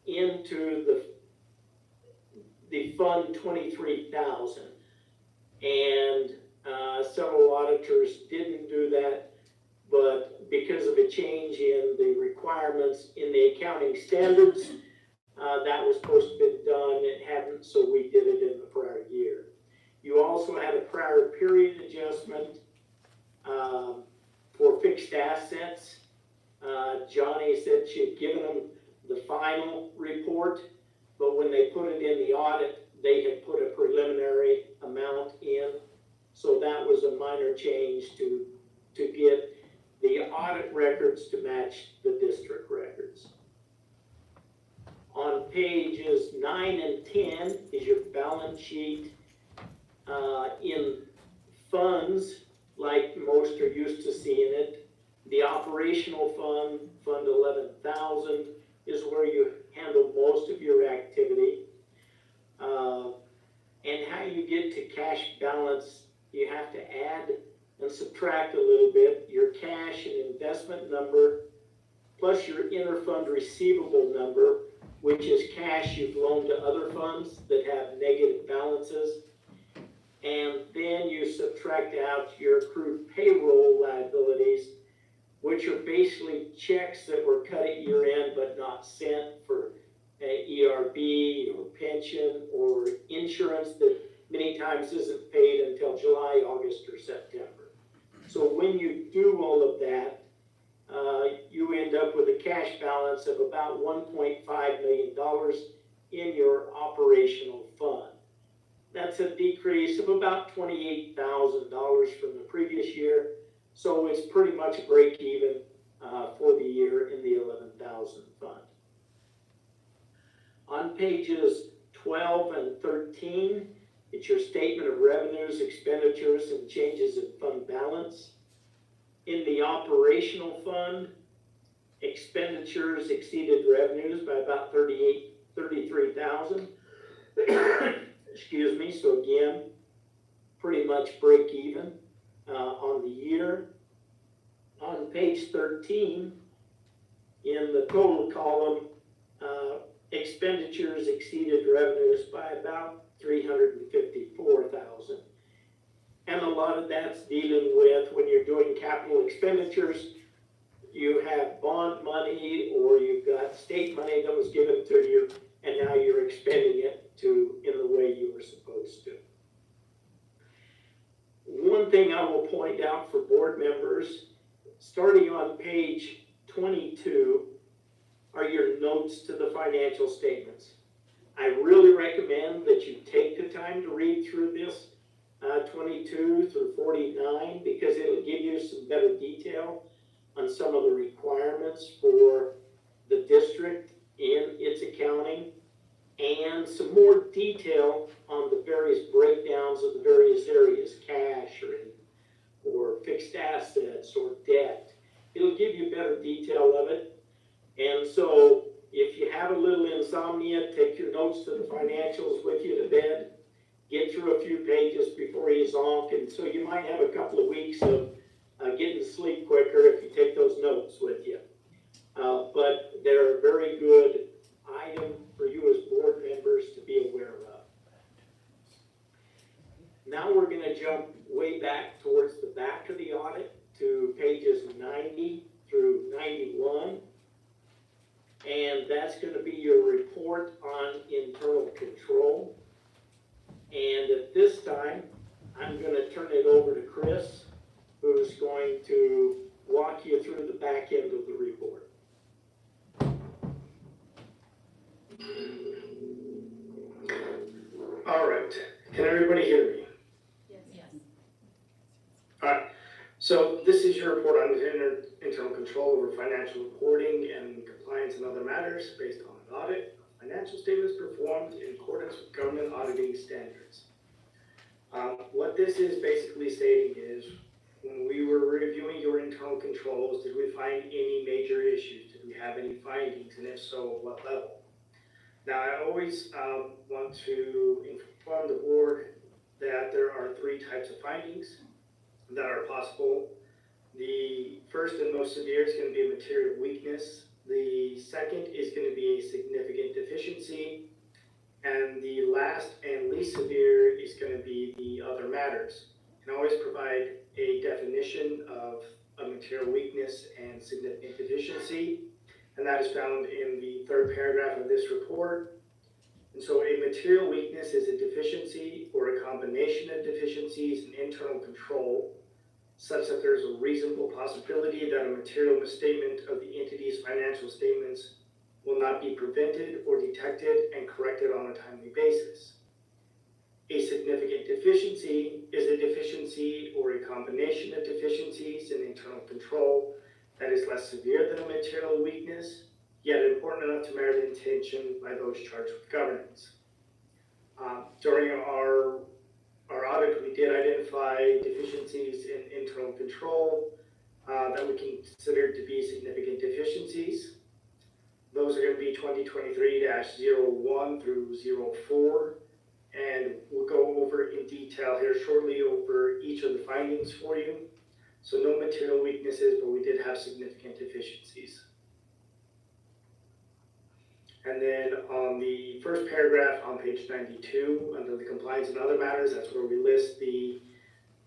into the fund 23,000. And several auditors didn't do that, but because of a change in the requirements in the accounting standards, that was supposed to be done. It hadn't, so we did it in the prior year. You also had a prior period adjustment for fixed assets. Johnny said she had given them the final report, but when they put it in the audit, they had put a preliminary amount in. So that was a minor change to get the audit records to match the district records. On pages 9 and 10 is your balance sheet in funds, like most are used to seeing it. The operational fund, Fund 11,000, is where you handle most of your activity. And how you get to cash balance, you have to add and subtract a little bit your cash and investment number, plus your interfund receivable number, which is cash you've loaned to other funds that have negative balances. And then you subtract out your accrued payroll liabilities, which are basically checks that were cut at year end but not sent for ERB or pension or insurance that many times isn't paid until July, August, or September. So when you do all of that, you end up with a cash balance of about $1.5 million in your operational fund. That's a decrease of about $28,000 from the previous year. So it's pretty much a break even for the year in the 11,000 fund. On pages 12 and 13, it's your statement of revenues, expenditures, and changes in fund balance. In the operational fund, expenditures exceeded revenues by about $33,000. Excuse me, so again, pretty much break even on the year. On page 13, in the total column, expenditures exceeded revenues by about $354,000. And a lot of that's dealing with when you're doing capital expenditures, you have bond money or you've got state money that was given to you, and now you're expending it in the way you were supposed to. One thing I will point out for board members, starting on page 22, are your notes to the financial statements. I really recommend that you take the time to read through this 22 through 49, because it'll give you some better detail on some of the requirements for the district in its accounting, and some more detail on the various breakdowns of the various areas, cash or fixed assets or debt. It'll give you better detail of it. And so if you have a little insomnia, take your notes to the financials with you to bed, get through a few pages before you zonk, and so you might have a couple of weeks of getting to sleep quicker if you take those notes with you. But they're a very good item for you as board members to be aware of. Now we're going to jump way back towards the back of the audit to pages 90 through that's gonna be your report on internal control. And at this time, I'm gonna turn it over to Chris, who's going to walk you through the back end of the report. All right, can everybody hear me? Yes. All right, so this is your report on internal control over financial reporting and compliance and other matters based on an audit of financial statements performed in accordance with government auditing standards. What this is basically stating is, when we were reviewing your internal controls, did we find any major issues? Did we have any findings, and if so, what level? Now, I always want to inform the board that there are 3 types of findings that are possible. The first and most severe is going to be a material weakness. The second is going to be a significant deficiency. And the last and least severe is going to be the other matters. And always provide a definition of a material weakness and significant deficiency. And that is found in the 3rd paragraph of this report. And so a material weakness is a deficiency or a combination of deficiencies in internal control, such that there's a reasonable possibility that a material misstatement of the entity's financial statements will not be prevented or detected and corrected on a timely basis. A significant deficiency is a deficiency or a combination of deficiencies in internal control that is less severe than a material weakness, yet important enough to merit attention by those charged with governance. During our audit, we did identify deficiencies in internal control that we considered to be significant deficiencies. Those are going to be 2023-01 through 04, and we'll go over in detail here shortly over each of the findings for you. So no material weaknesses, but we did have significant deficiencies. And then on the first paragraph on page 92, under the compliance and other matters, that's where we list the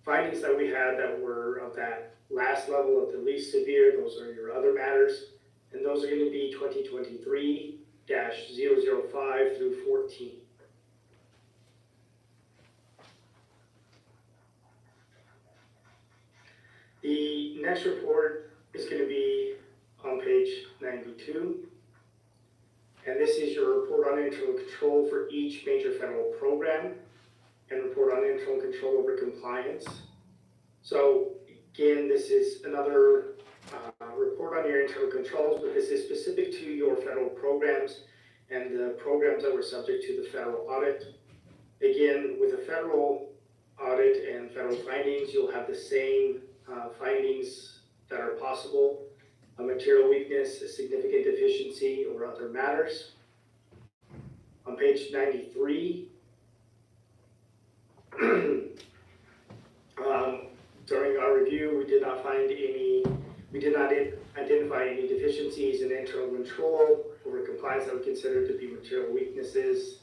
findings that we had that were of that last level of the least severe. Those are your other matters. And those are going to be 2023-005 through 14. The next report is going to be on page 92. And this is your report on internal control for each major federal program and report on internal control over compliance. So again, this is another report on your internal controls, but this is specific to your federal programs and the programs that were subject to the federal audit. Again, with a federal audit and federal findings, you'll have the same findings that are possible: a material weakness, a significant deficiency, or other matters. On page 93, during our review, we did not identify any deficiencies in internal control over compliance that we consider to be material weaknesses.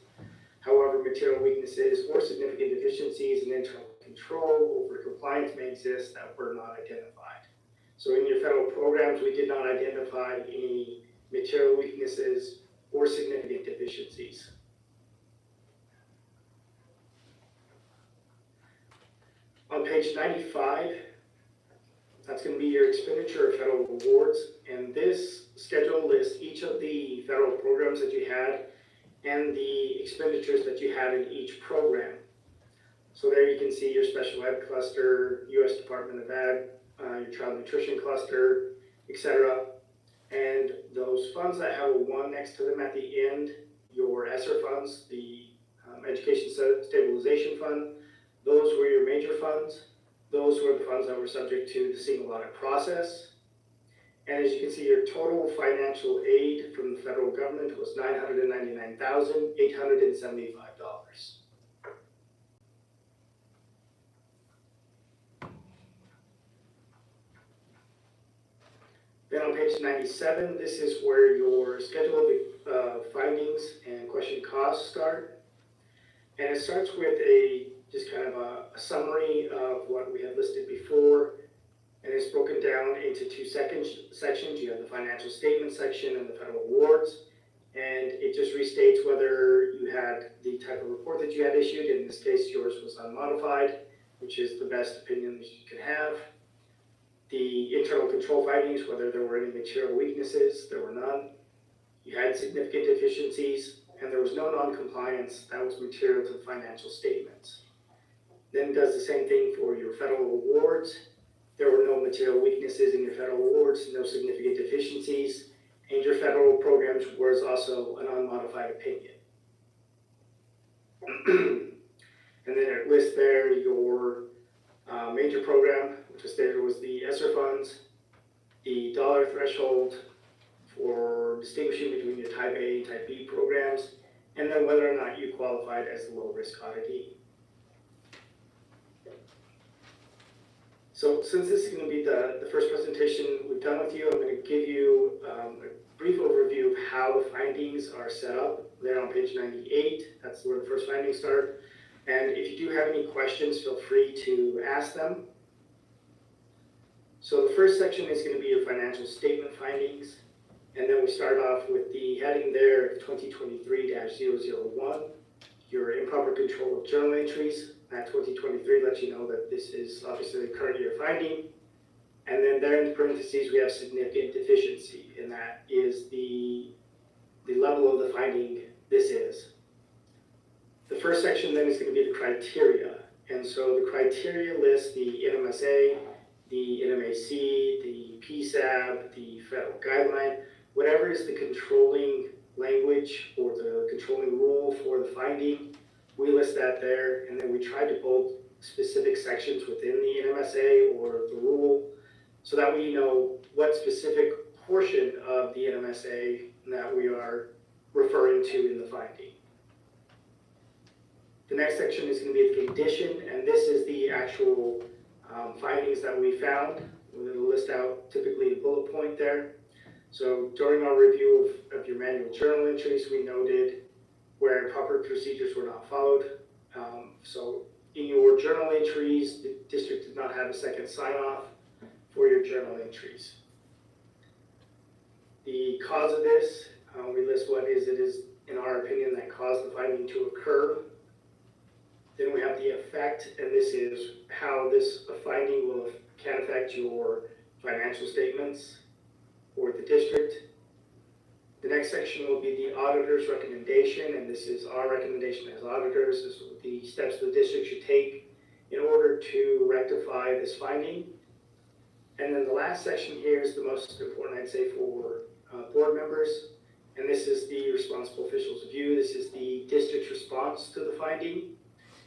However, material weaknesses or significant deficiencies in internal control over compliance may exist that were not identified. So in your federal programs, we did not identify any material weaknesses or significant deficiencies. On page 95, that's going to be your expenditure of federal awards, and this schedule lists each of the federal programs that you had and the expenditures that you had in each program. So there you can see your special ed cluster, U.S. Department of Ed, your child nutrition cluster, etc. And those funds that have a 1 next to them at the end, your ESSER funds, the Education Stabilization Fund, those were your major funds. Those were the funds that were subject to the single audit process. And as you can see, your total financial aid from the federal government was $999,875. Then on page 97, this is where your schedule of findings and question costs start. And it starts with just kind of a summary of what we had listed before. And it's broken down into 2 sections. You have the financial statement section and the federal awards. And it just restates whether you had the type of report that you had issued. In this case, yours was unmodified, which is the best opinion that you could have. The internal control findings, whether there were any material weaknesses, there were none. You had significant deficiencies, and there was no non-compliance that was material to the financial statements. Then it does the same thing for your federal awards. There were no material weaknesses in your federal awards, no significant deficiencies, and your federal programs was also an unmodified opinion. And then it lists there your major program, which was there was the ESSER funds, the dollar threshold for distinguishing between your type A and type B programs, and then whether or not you qualified as the low-risk auditee. So since this is going to be the first presentation we've done with you, I'm going to give you a brief overview of how the findings are set up. There on page 98, that's where the first findings start. And if you do have any questions, feel free to ask them. So the first section is going to be your financial statement findings. And then we start off with the heading there, 2023-001, your improper control of journal entries. That 2023 lets you know that this is obviously the current year finding. And then there in the parentheses, we have significant deficiency, and that is the level of the finding this is. The first section then is going to be the criteria. And so the criteria lists the NMSA, the NMAC, the PSAB, the federal guideline, whatever is the controlling language or the controlling rule for the finding, we list that there, and then we try to bold specific sections within the NMSA or the rule so that we know what specific portion of the NMSA that we are referring to in the finding. The next section is going to be the condition, and this is the actual findings that we found. We're going to list out typically a bullet point there. So during our review of your manual journal entries, we noted where proper procedures were not followed. So in your journal entries, the district did not have a second sign-off for your journal entries. The cause of this, we list what is in our opinion, that caused the finding to occur. Then we have the effect, and this is how this finding can affect your financial statements or the district. The next section will be the auditor's recommendation, and this is our recommendation as auditors. This is the steps the district should take in order to rectify this finding. And then the last section here is the most important, I'd say, for board members. And this is the responsible official's view. This is the district's response to the finding.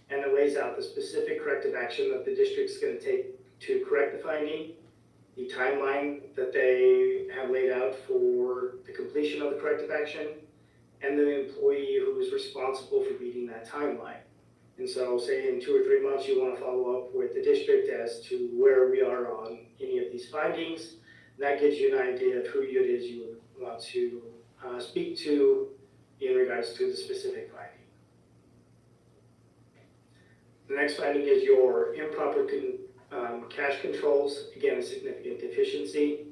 And it lays out the specific corrective action that the district's going to take to correct the finding, the timeline that they have laid out for the completion of the corrective action, and the employee who is responsible for meeting that timeline. And so say in 2 or 3 months, you want to follow up with the district as to where we are on any of these findings. That gives you an idea of who it is you would want to speak to in regards to the specific finding. The next finding is your improper cash controls, again, a significant deficiency.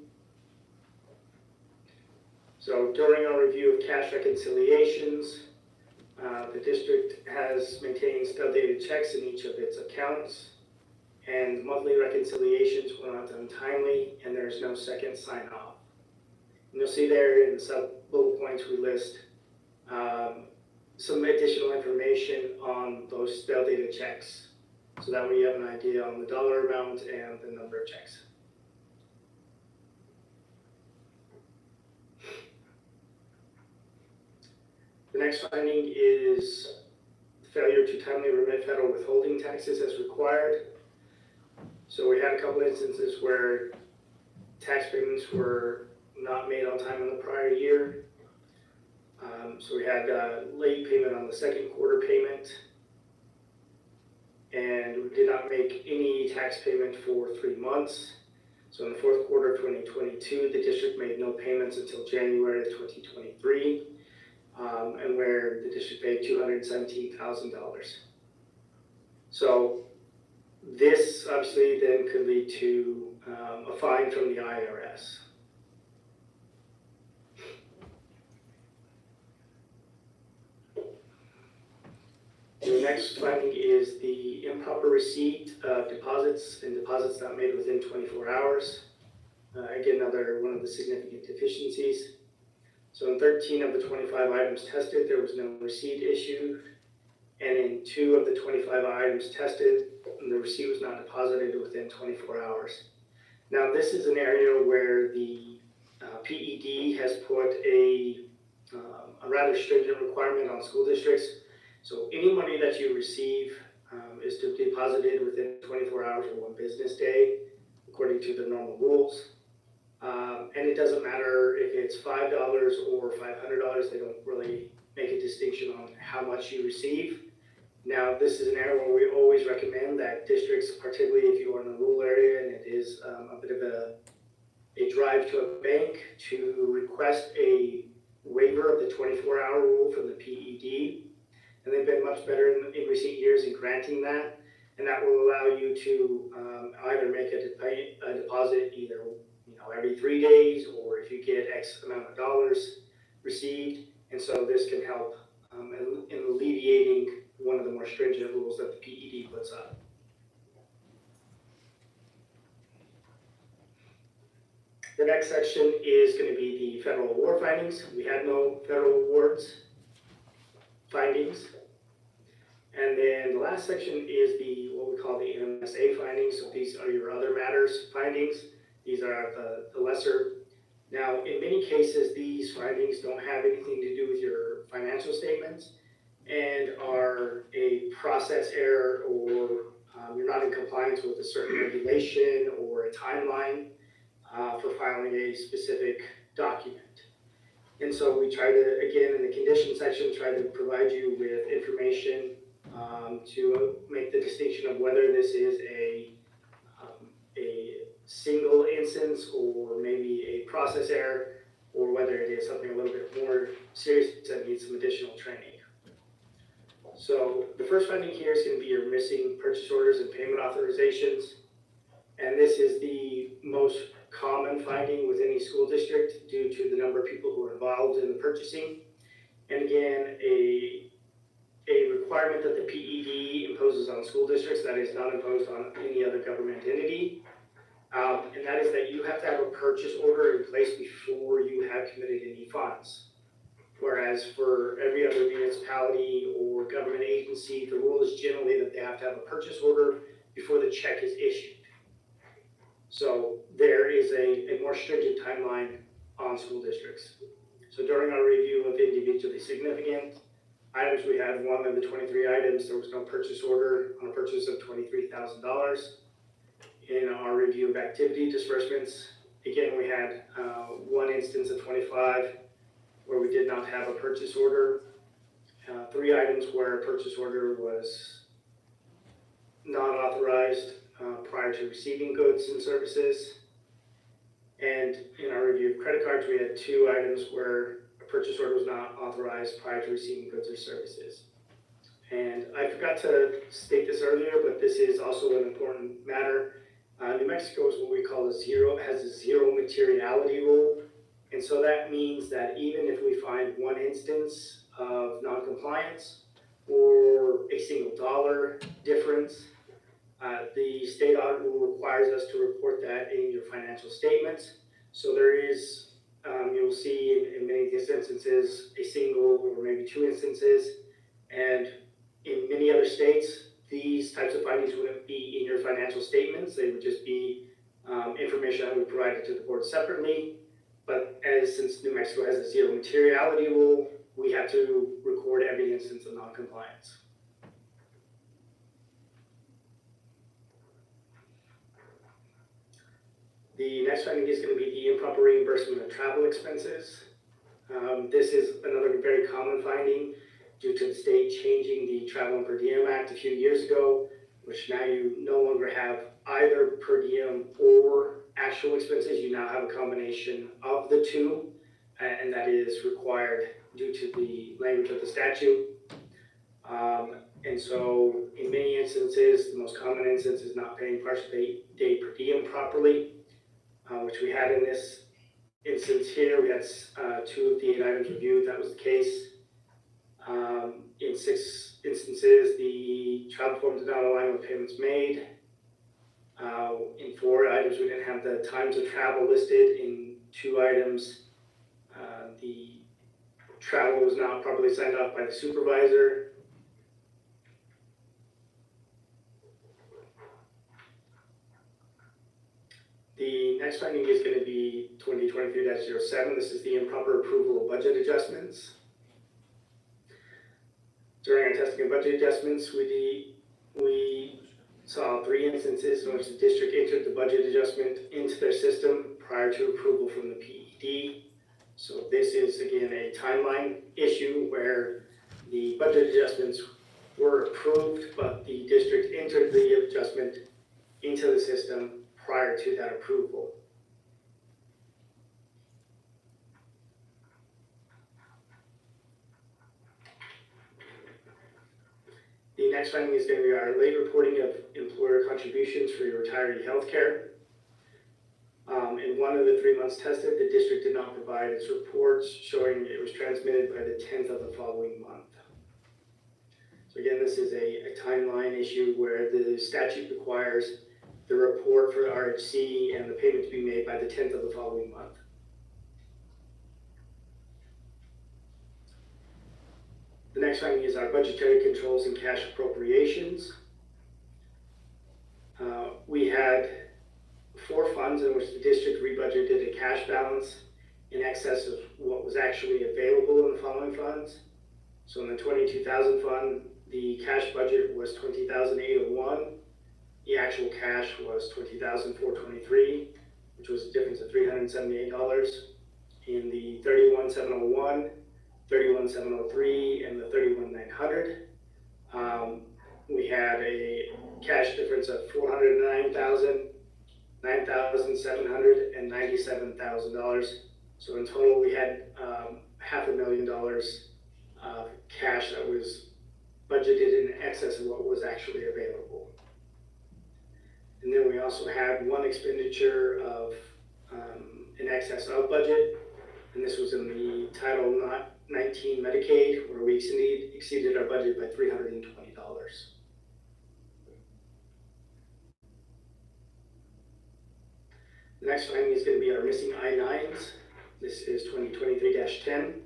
So during our review of cash reconciliations, the district has maintained stub-dated checks in each of its accounts, and monthly reconciliations were not done timely, and there's no second sign-off. And you'll see there in the sub-bullet points we list some additional information on those stub-dated checks, so that we have an idea on the dollar amount and the number of checks. The next finding is failure to timely remit federal withholding taxes as required. So we had a couple instances where tax payments were not made on time in the prior year. So we had late payment on the second quarter payment, and we did not make any tax payment for 3 months. So in the fourth quarter of 2022, the district made no payments until January of 2023, and where the district paid $217,000. So this obviously then could lead to a fine from the IRS. next finding is the improper receipt of deposits and deposits not made within 24 hours. Again, another one of the significant deficiencies. So in 13 of the 25 items tested, there was no receipt issued. And in 2 of the 25 items tested, the receipt was not deposited within 24 hours. Now, this is an area where the PED has put a rather stringent requirement on school districts. So any money that you receive is to be deposited within 24 hours or 1 business day, according to the normal rules. And it doesn't matter if it's $5 or $500, they don't really make a distinction on how much you receive. Now, this is an area where we always recommend that districts, particularly if you are in a rural area and it is a bit of a drive to a bank, to request a waiver of the 24-hour rule from the PED. And they've been much better in recent years in granting that. And that will allow you to either make a deposit either every 3 days, or if you get X amount of dollars received. And so this can help in alleviating one of the more stringent rules that the PED puts up. The next section is going to be the federal award findings. We had no federal awards findings. And then the last section is what we call the MSA findings. So these are your other matters findings. These are the lesser. Now, in many cases, these findings don't have anything to do with your financial statements and are a process error, or you're not in compliance with a certain regulation or a timeline for filing a specific document. And so we try to, again, in the condition section, try to provide you with information to make the distinction of whether this is a single instance or maybe a process error, or whether it is something a little bit more serious that needs some additional training. So the first finding here is going to be your missing purchase orders and payment authorizations. And this is the most common finding with any school district due to the number of people who are involved in the purchasing. And again, a requirement that the PED imposes on school districts that is not imposed on any other government entity. And that is that you have to have a purchase order in place before you have committed any funds. Whereas for every other municipality or government agency, the rule is generally that they have to have a purchase order before the check is issued. So there is a more stringent timeline on school districts. So during our review of individually significant items, we had 1 of the 23 items, there was no purchase order on a purchase of $23,000. In our review of activity disbursements, again, we had 1 instance of 25 where we did not have a purchase order. 3 items where a purchase order was not authorized prior to receiving goods and services. And in our review of credit cards, we had 2 items where a purchase order was not authorized prior to receiving goods or services. And I forgot to state this earlier, but this is also an important matter. New Mexico is what we call has a zero materiality rule. And so that means that even if we find 1 instance of noncompliance or a single dollar difference, the state audit rule requires us to report that in your financial statements. So there is, you'll see in many of these instances, a single or maybe 2 instances. And in many other states, these types of findings wouldn't be in your financial statements. They would just be information that we provided to the board separately. But since New Mexico has a zero materiality rule, we have to record every instance of noncompliance. The next finding is going to be the improper reimbursement of travel expenses. This is another very common finding due to the state changing the Travel and Per Diem Act a few years ago, which now you no longer have either per diem or actual expenses. You now have a combination of the two, and that is required due to the language of the statute. And so in many instances, the most common instance is not paying partial day per diem properly, which we had in this instance here. We had 2 of the 8 items reviewed. That was the case. In 6 instances, the child performance did not align with payments made. In 4 items, we didn't have the times of travel listed. In 2 items, the travel was not properly signed off by the supervisor. The next finding is going to be 2023-07. This is the improper approval of budget adjustments. During our testing of budget adjustments, we saw 3 instances in which the district entered the budget adjustment into their system prior to approval from the PED. So this is, again, a timeline issue where the budget adjustments were approved, but the district entered the adjustment into the system prior to that approval. The next finding is going to be our late reporting of employer contributions for your retiree health care. In 1 of the 3 months tested, the district did not provide its reports showing it was transmitted by the 10th of the following month. So again, this is a timeline issue where the statute requires the report for RHC and the payment to be made by the 10th of the following month. The next finding is our budgetary controls and cash appropriations. We had 4 funds in which the district rebudgeted a cash balance in excess of what was actually available in the following funds. So in the 22,000 fund, the cash budget was 20,801. The actual cash was 20,423, which was a difference of $378. In the 31,701, 31,703, and the 31,900, we had a cash difference of $409,000, $9,700, and $97,000. So in total, we had $500,000 of cash that was budgeted in excess of what was actually available. And then we also had 1 expenditure of in excess of budget, and this was in the Title 19 Medicaid, where we exceeded our budget by $320. The next finding is going to be our missing I-9s. This is 2023-10.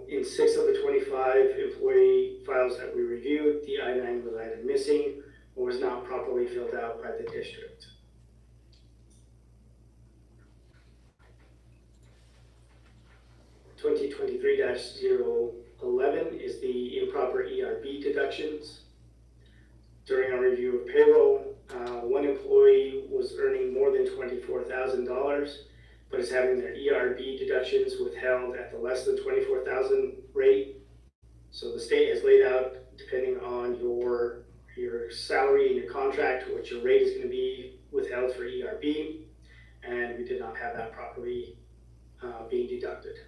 In 6 of the 25 employee files that we reviewed, the I-9 was either missing or was not properly filled out by the district. (2023-011) is the improper ERB deductions. During our review of payroll, 1 employee was earning more than $24,000, but is having their ERB deductions withheld at the less than $24,000 rate. So the state has laid out, depending on your salary and your contract, what your rate is going to be withheld for ERB, and we did not have that properly being deducted.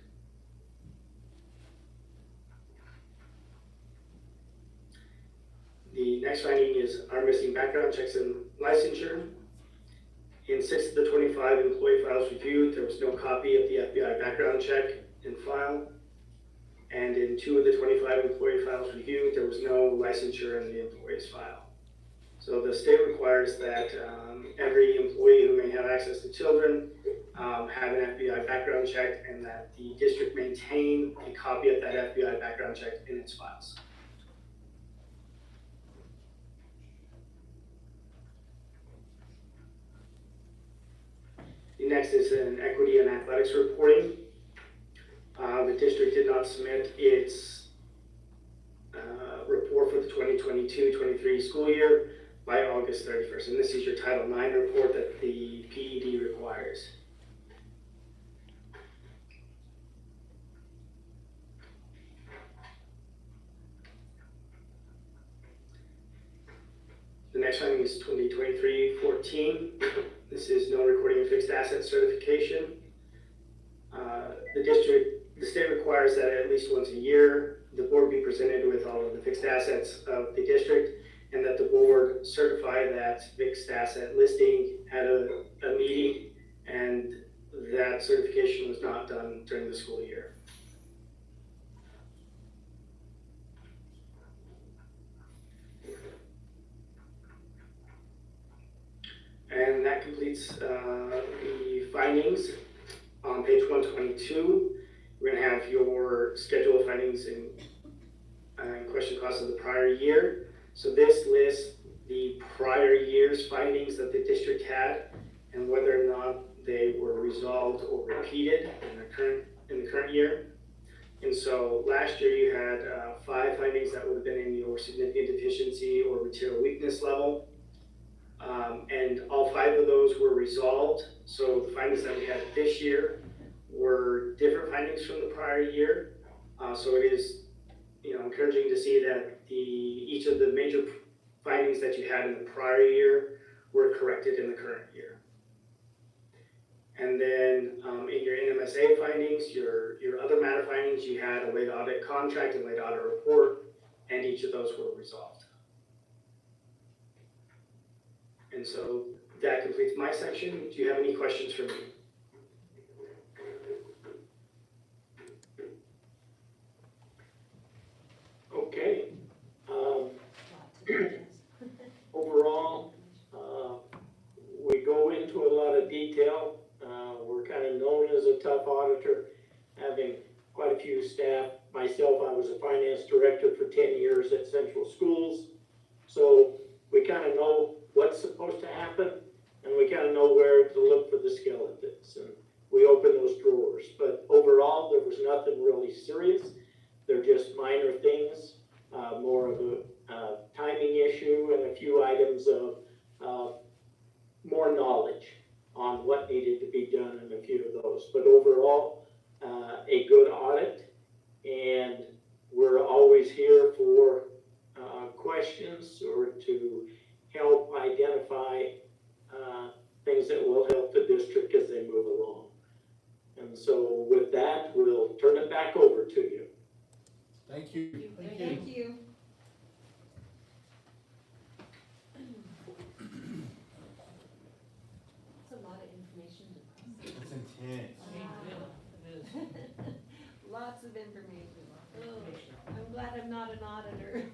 The next finding is our missing background checks and licensure. In 6 of the 25 employee files reviewed, there was no copy of the FBI background check in file. And in 2 of the 25 employee files reviewed, there was no licensure in the employee's file. So the state requires that every employee who may have access to children have an FBI background check, and that the district maintain a copy of that FBI background check in its files. The next is an equity and athletics reporting. The district did not submit its report for the 2022-23 school year by August 31st. And this is your Title IX report that the PED requires. The next finding is 2023-14. This is no recording of fixed asset certification. The state requires that at least once a year, the board be presented with all of the fixed assets of the district, and that the board certify that fixed asset listing at a meeting, and that certification was not done during the school year. completes the findings. On page 122, we're going to have your schedule of findings and question costs of the prior year. So this lists the prior year's findings that the district had and whether or not they were resolved or repeated in the current year. And so last year you had 5 findings that would have been in your significant deficiency or material weakness level. And all 5 of those were resolved. So the findings that we had this year were different findings from the prior year. So it is, encouraging to see that each of the major findings that you had in the prior year were corrected in the current year. And then in your NMSA findings, your other matter findings, you had a late audit contract and late audit report, and each of those were resolved. And so that completes my section. Do you have any questions for me? Okay. Overall, we go into a lot of detail. We're kind of known as a tough auditor, having quite a few staff. Myself, I was a finance director for 10 years at Central Schools. So we kind of know what's supposed to happen, and we kind of know where to look for the skeletons. And we open those drawers. But overall, there was nothing really serious. They're just minor things, more of a timing issue and a few items of more knowledge on what needed to be done in a few of those. But overall, a good audit, and we're always here for questions or to help identify things that will help the district as they move along. And so with that, we'll turn it back over to you. Thank you. Thank you. It's a lot of information to process. It's intense. Lots of information. I'm glad I'm not an auditor.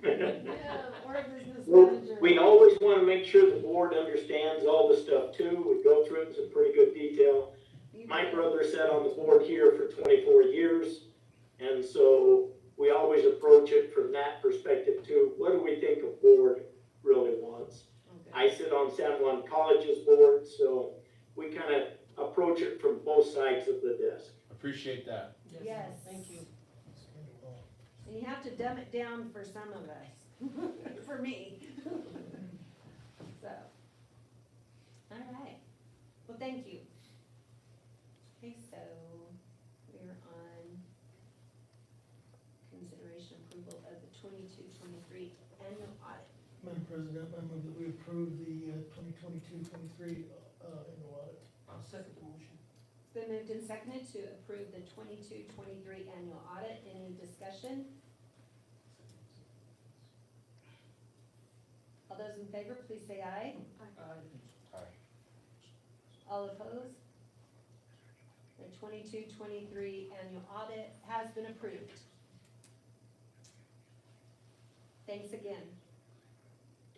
Yeah, or a business Well, manager. we always want to make sure the board understands all the stuff too. We go through it in some pretty good detail. My brother sat on the board here for 24 years, and so we always approach it from that perspective too. What do we think a board really wants? I sit on San Juan College's board, so we kind of approach it from both sides of the desk. Appreciate that. Yes. Thank you. And you have to dumb it down for some of us, for me. So, all right. Well, thank you. Okay, so we're on consideration approval of the 22-23 annual audit. Madam President, I move that we approve the 2022-23 annual audit. I'll second the motion. It's been moved and seconded to approve the 22-23 annual audit. Any discussion? All those in favor, please say aye. Aye. All opposed? The 22-23 annual audit has been approved. Thanks again.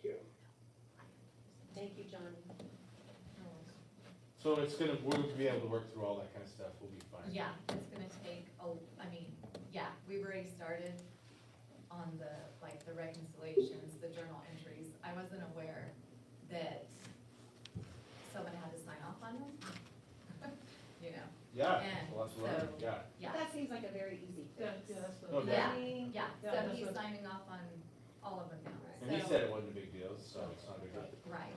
Thank you. Thank you, John. So it's gonna, we'll be able to work through all that kind of stuff. We'll be fine. Yeah, it's gonna take, we've already started on the reconciliations, the journal entries. I wasn't aware that someone had to sign off on them. Yeah, And well, that's learning, so- yeah. Yeah, That seems like a very easy fix. That's the. Okay. Learning. yeah, Yeah, so that's he's what- signing off on all of them now. And he So- said it wasn't a big deal, so it's not a big deal. Right.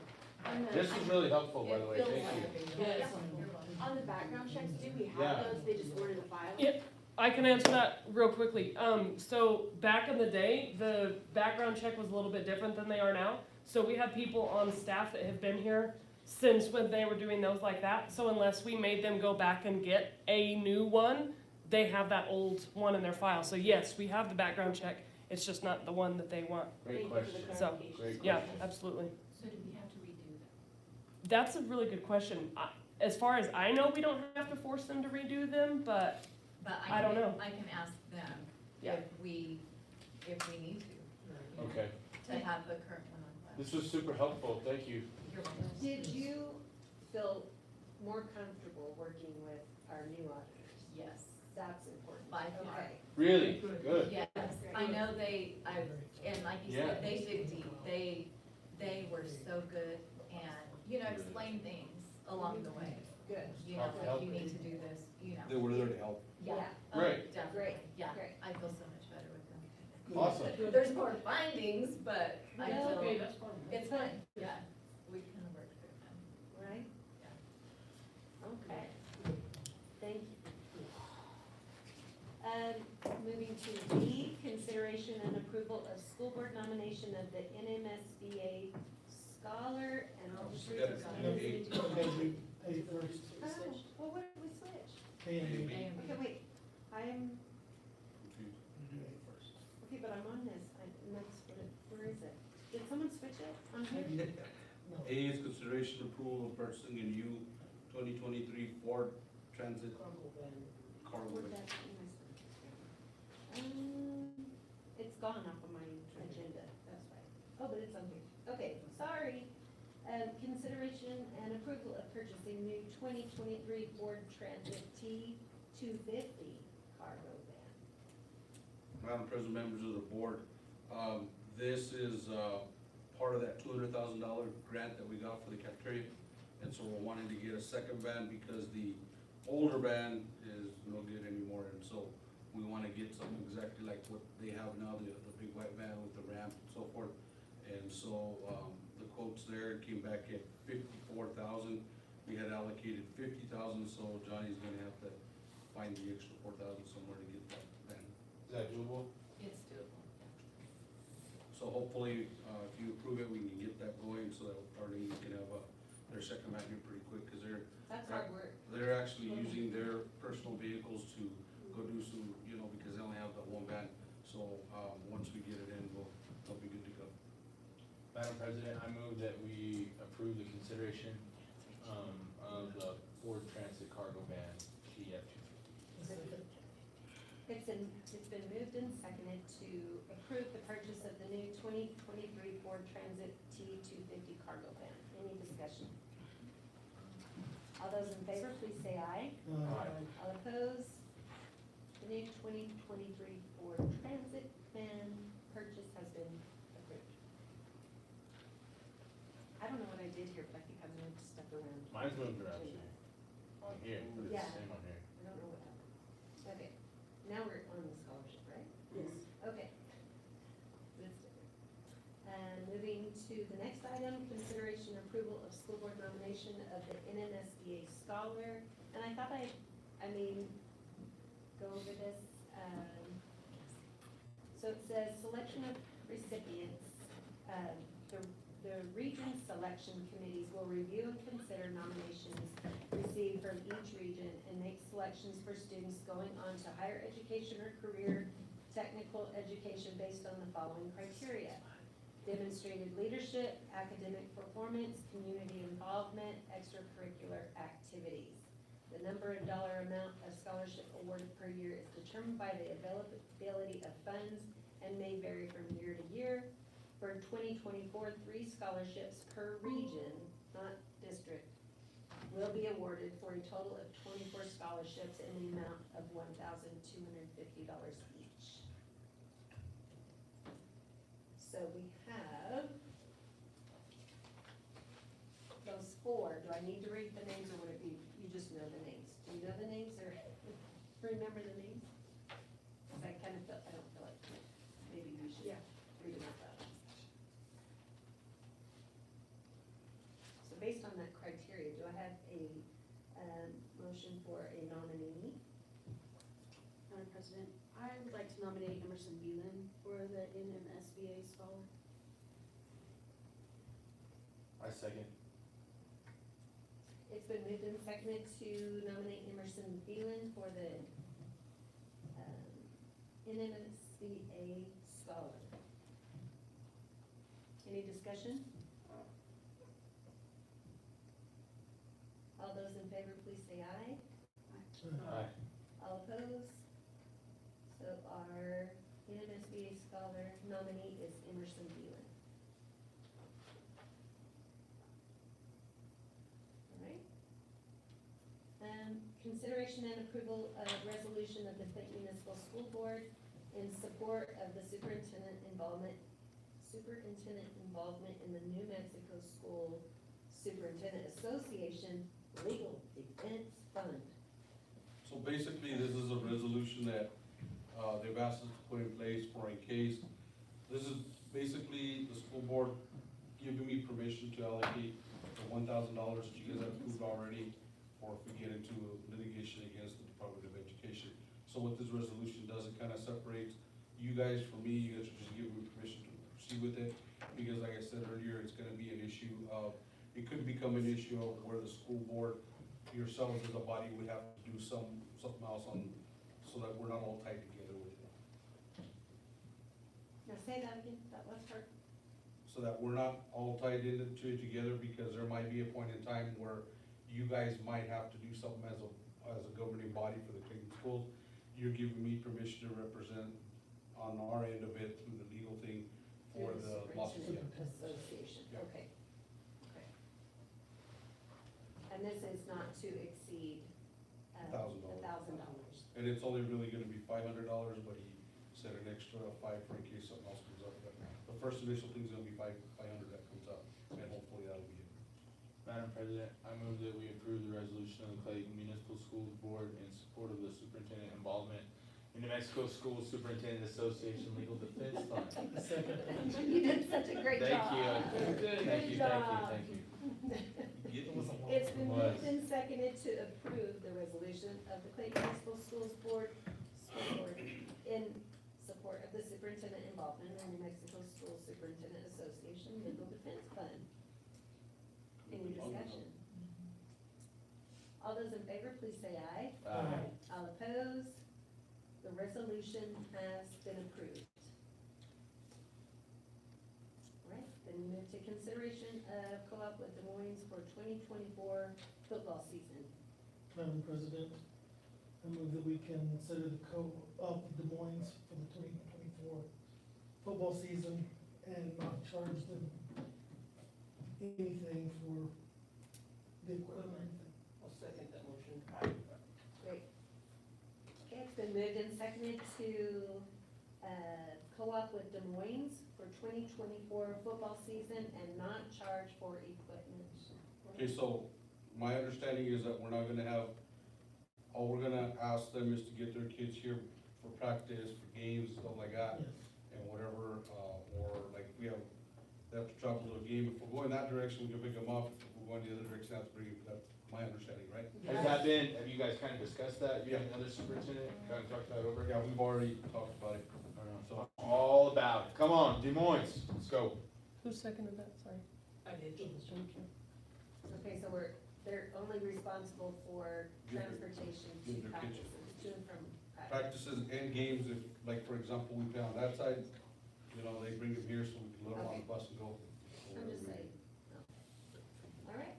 This is really helpful, by the way, thank you. Yes. On the background checks, do we Yeah. have those? They just order the file? Yeah. I can answer that real quickly. So back in the day, the background check was a little bit different than they are now. So we have people on staff that have been here since when they were doing those like that. So unless we made them go back and get a new one, they have that old one in their file. So yes, we have the background check. It's just not the one that they want. Great Thank you for question. the So, clarification. Great Yeah, question. absolutely. So do we have to redo them? That's a really good question. As far as I know, we don't have to force them to redo them, but But I don't know. I can ask them Yeah. if we need to Okay, have the current one on file. this was super helpful, thank you. You're welcome. Did you feel more comfortable working with our new auditors. Yes, That's important. by far. Okay. Really? Good. Yes, I know and like you said, they dig deep, they were so good and, explain things along the way. Good. Like you need to do this, They were there to help. Yeah. Yeah. Oh, Great. Definitely, yeah, Great. I feel so much better with them. Awesome. There's more findings, but I No, feel, Okay, that's fine. It's fine, yeah, we kind of worked through them. right? Okay. Thank you. Moving to B, consideration and approval of school board nomination of the NMSBA scholar and. Oh, Oh, we gotta do A. Okay, we pay first, well, what did we switch? pay and we A and B. Okay, wait, I'm, do A first. okay, but I'm on this, where is it? Did someone switch it on here? No. A is consideration approval of purchasing a new 2023 Ford Transit cargo Where'd van. that in my stuff? It's gone off of my agenda, that's right. Oh, but it's on here. Okay, sorry. Consideration and approval of purchasing new 2023 Ford Transit T250 cargo van. Madam President, members of the board, this is, part of that $200,000 grant that we got for the cafeteria. And so we're wanting to get a second van because the older van is no good anymore. And so we wanna get something exactly like what they have now, the big white van with the ramp and so forth. And so, the quotes there came back at 54,000. We had allocated 50,000, so Johnny's gonna have to find the extra 4,000 somewhere to get that van. Is that doable? It's doable. So hopefully, if you approve it, we can get that going so that Arlene can have their second van here pretty quick, cause That's hard work. they're actually using their personal vehicles to go do some, because they only have that one van. So, once we get it in, they'll be good to go. Madam President, I move that we approve the consideration, of the Ford Transit cargo van, TF250. It's been moved and seconded to approve the purchase of the new 2023 Ford Transit T250 cargo van. Any discussion? All those in favor, please say aye. Aye. All opposed? The new 2023 Ford Transit van purchase has been approved. I don't know what I did here, but I think I moved stuff around. Mine's moved around too, on here, but it's Yeah. the same on here. I don't know what happened. Okay, now we're on the scholarship, right? Yes. Okay. That's different. Moving to the next item, consideration approval of school board nomination of the NMSBA scholar. And I thought go over this. So it says selection of recipients. The region selection committees will review and consider nominations received from each region and make selections for students going on to higher education or career technical education based on the following criteria: demonstrated leadership, academic performance, community involvement, extracurricular activities. The number and dollar amount of scholarship awarded per year is determined by the availability of funds and may vary from year to year. For 2024, 3 scholarships per region, not district, will be awarded for a total of 24 scholarships in the amount of $1,250 each. So we have those 4. Do I need to read the names or would it be, you just know the names? Do you know the names or remember the names? 'Cause I don't feel like maybe we should read them out loud. So based on that criteria, do I have a, motion for a nominee? Madam President, I would like to nominate Emerson Beelan for the NMSBA scholar. I second. It's been moved and seconded to nominate Emerson Beelan for the NMSBA scholar. Any discussion? All those in favor, please say aye. Aye. All opposed? So our NMSBA scholar nominee is Emerson Beelan. All right. consideration and approval of resolution of the Clayton Municipal School Board in support of the superintendent involvement in the New Mexico School Superintendent Association Legal Defense Fund. So basically, this is a resolution that, they've asked us to put in place for a case. This is basically the school board giving me permission to allocate the $1,000 that you guys have approved already, or if we get into litigation against the Department of Education. So what this resolution does, it kind of separates you guys from me. You guys are just giving me permission to proceed with it, because like I said earlier, it's gonna be an issue of, it could become an issue of where the school board, yourselves as a body would have to do something else on, so that we're not all tied together with it. Now say that again, that last part. So that we're not all tied into it together, because there might be a point in time where you guys might have to do something as a governing body for the Clayton schools. You're giving me permission to represent on our end of it through the legal thing for Through the lawsuit. Superintendent Association, Yeah. okay. Okay. And this is not to exceed $1,000. $1,000. And it's only really gonna be $500, but he said an extra $5 for in case something else comes up. But the first initial thing's gonna be $500 that comes up, and hopefully that'll be it. Madam President, I move that we approve the resolution of the Clayton Municipal Schools Board in support of the superintendent involvement in New Mexico School Superintendent Association Legal Defense Fund. You did such a great job. Thank you, thank you. It's been moved and seconded to approve the resolution of the Clayton Municipal School Board in support of the superintendent involvement in the New Mexico School Superintendent Association Legal Defense Fund. Any discussion? All those in favor, please say aye. Aye. All opposed? The resolution has been approved. All right, then we move to consideration of co-op with Des Moines for 2024 football season. Madam President, I move that we can consider the co-op of Des Moines for the 2024 football season and not charge them anything for the equipment. I'll second that motion. Great. Okay, it's been moved and seconded to, co-op with Des Moines for 2024 football season and not charge for equipment. Okay, so my understanding is that we're not gonna have, all we're gonna ask them is to get their kids here for practice, for games, stuff like that. Yes. And whatever, or like we have, they have to travel to a game. If we're going that direction, we can pick them up. If we're going the other direction, that's pretty, that's my understanding, right? Has that been, have you guys kind of discussed that, you and the other superintendent, kind of talked that over? Yeah, we've already talked about it. So, all about it, come on, Des Moines, let's go. Who seconded that, sorry? I did. Okay, so they're only responsible for transportation to Give their kids- practices, to and from practice. Practices and games, if, like, for example, we play on that side, you know, they bring them here so we can load them on the bus and go. I'm just saying. No. All right.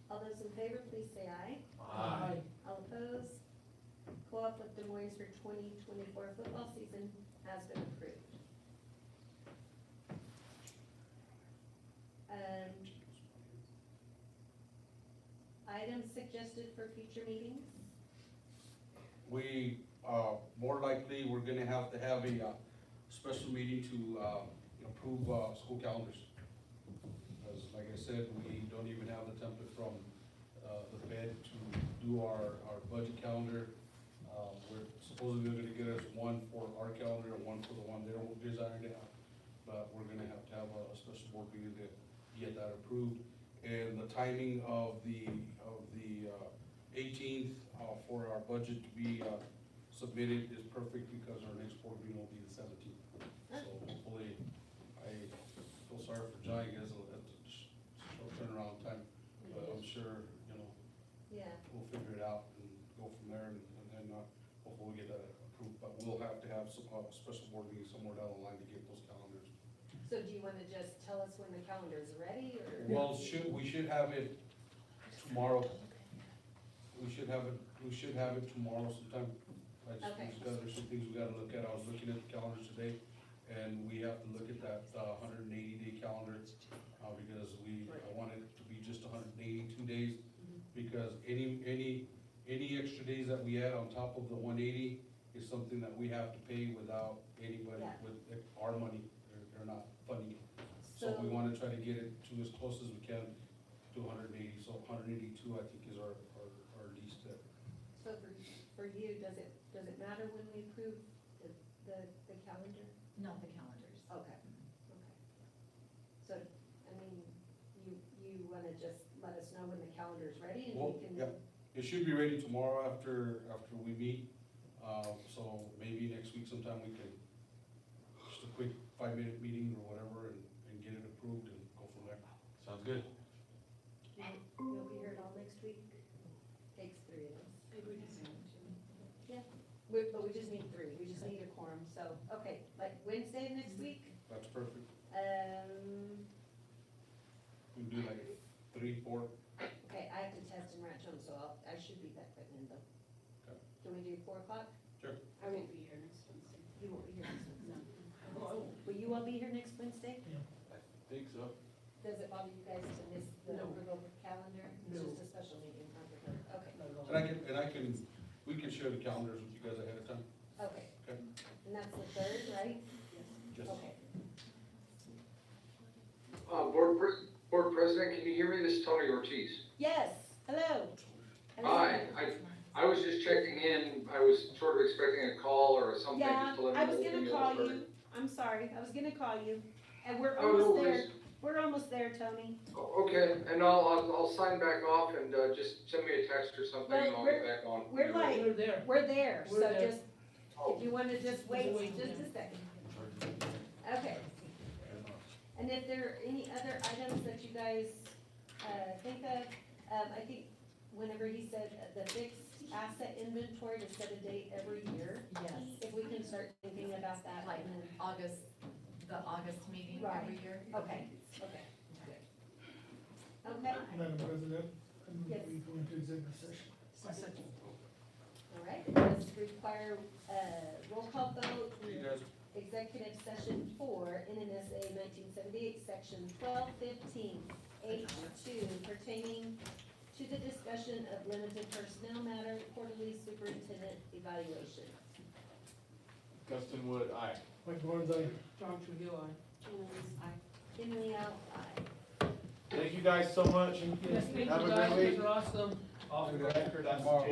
All those in favor, please say aye. Aye. All opposed? Co-op with Des Moines for 2024 football season has been approved. Items suggested for future meetings? We, more likely, we're gonna have to have a, special meeting to, approve, school calendars. Because, like I said, we don't even have the template from, the Fed to do our budget calendar. We're supposedly gonna get us one for our calendar and one for the one they're desiring to have. But we're gonna have to have a special board meeting to get that approved. And the timing of the 18th, for our budget to be, submitted is perfect because our next board meeting will be the 17th. So hopefully, I feel sorry for John, he has a short turnaround time, but I'm sure, Yeah. we'll figure it out and go from there, and then, hopefully we get that approved. But we'll have to have some, special board meeting somewhere down the line to get those calendars. So do you wanna just tell us when the calendar's ready, or? Well, we should have it tomorrow. We should have it tomorrow sometime. Okay. There's some things we gotta look at. I was looking at the calendars today, and we have to look at that, 180-day calendar, because I want it to be just 182 days. because any extra days that we add on top of the 180 is something that we have to pay without anybody, Yeah. with our money, they're not funding it. So we wanna try to get it to as close as we can to 180, so 182, I think, is our least there. So for you, does it matter when we approve the calendar? No, the calendars. Okay, okay. So, I mean, you wanna just let us know when the calendar's ready and Well, we can. yeah. It should be ready tomorrow after we meet, so maybe next week sometime we can, just a quick 5-minute meeting or whatever and get it approved and go from there. Sounds good. You'll be here all next week? Takes 3 of us. Maybe we can send it to them. But we just need 3, we just need a quorum, so, okay, like Wednesday next week? That's perfect. We can do like 3, 4. Okay, I have to test in Rancho, so I should be back by then though. Okay. Can we do 4 o'clock? Sure. I won't be here next Wednesday. You won't be here next Wednesday. Oh, Will you all be here next Wednesday? I think so. Does it bother you guys to miss the No. overload calendar? It's No. just a special meeting, not the vote. Okay, We can share the calendars with you guys ahead of time. okay. Okay. And that's the 3rd, right? Just, Okay. Board President, can you hear me? This is Tony Ortiz. Yes, hello. Hi, I was just checking in. I was sort of expecting a call or something Yeah, just to let me I know. was gonna when call started. you. I'm sorry, I was gonna call you. And we're Oh, no almost there. worries. We're almost there, Tony. Oh, okay, and I'll sign back off and, just send me a text or something and I'll get back on. We're like, We're there. we're there, so We're there. just, if you wanna just wait just a second. Okay. And if there are any other items that you guys, think of, I think whenever he said the fixed asset inventory to set a date every year, Yes, if we can start thinking about that. like and then- the August meeting Right. every year. Okay, okay. Okay, Madam President, I move Yes. we go into executive session. all right, it does require roll call vote. you guys, Executive session for NNSA 1978, section 1215, H2, pertaining to the discussion of limited personnel matter, quarterly superintendent evaluation. Dustin Wood, aye. Mike Barnes, aye. John Trujillo, aye. Emily Lau, aye. Thank you guys so much. Yes, thank Have you a guys, good you week. guys are awesome. Off the record, that's Tomorrow.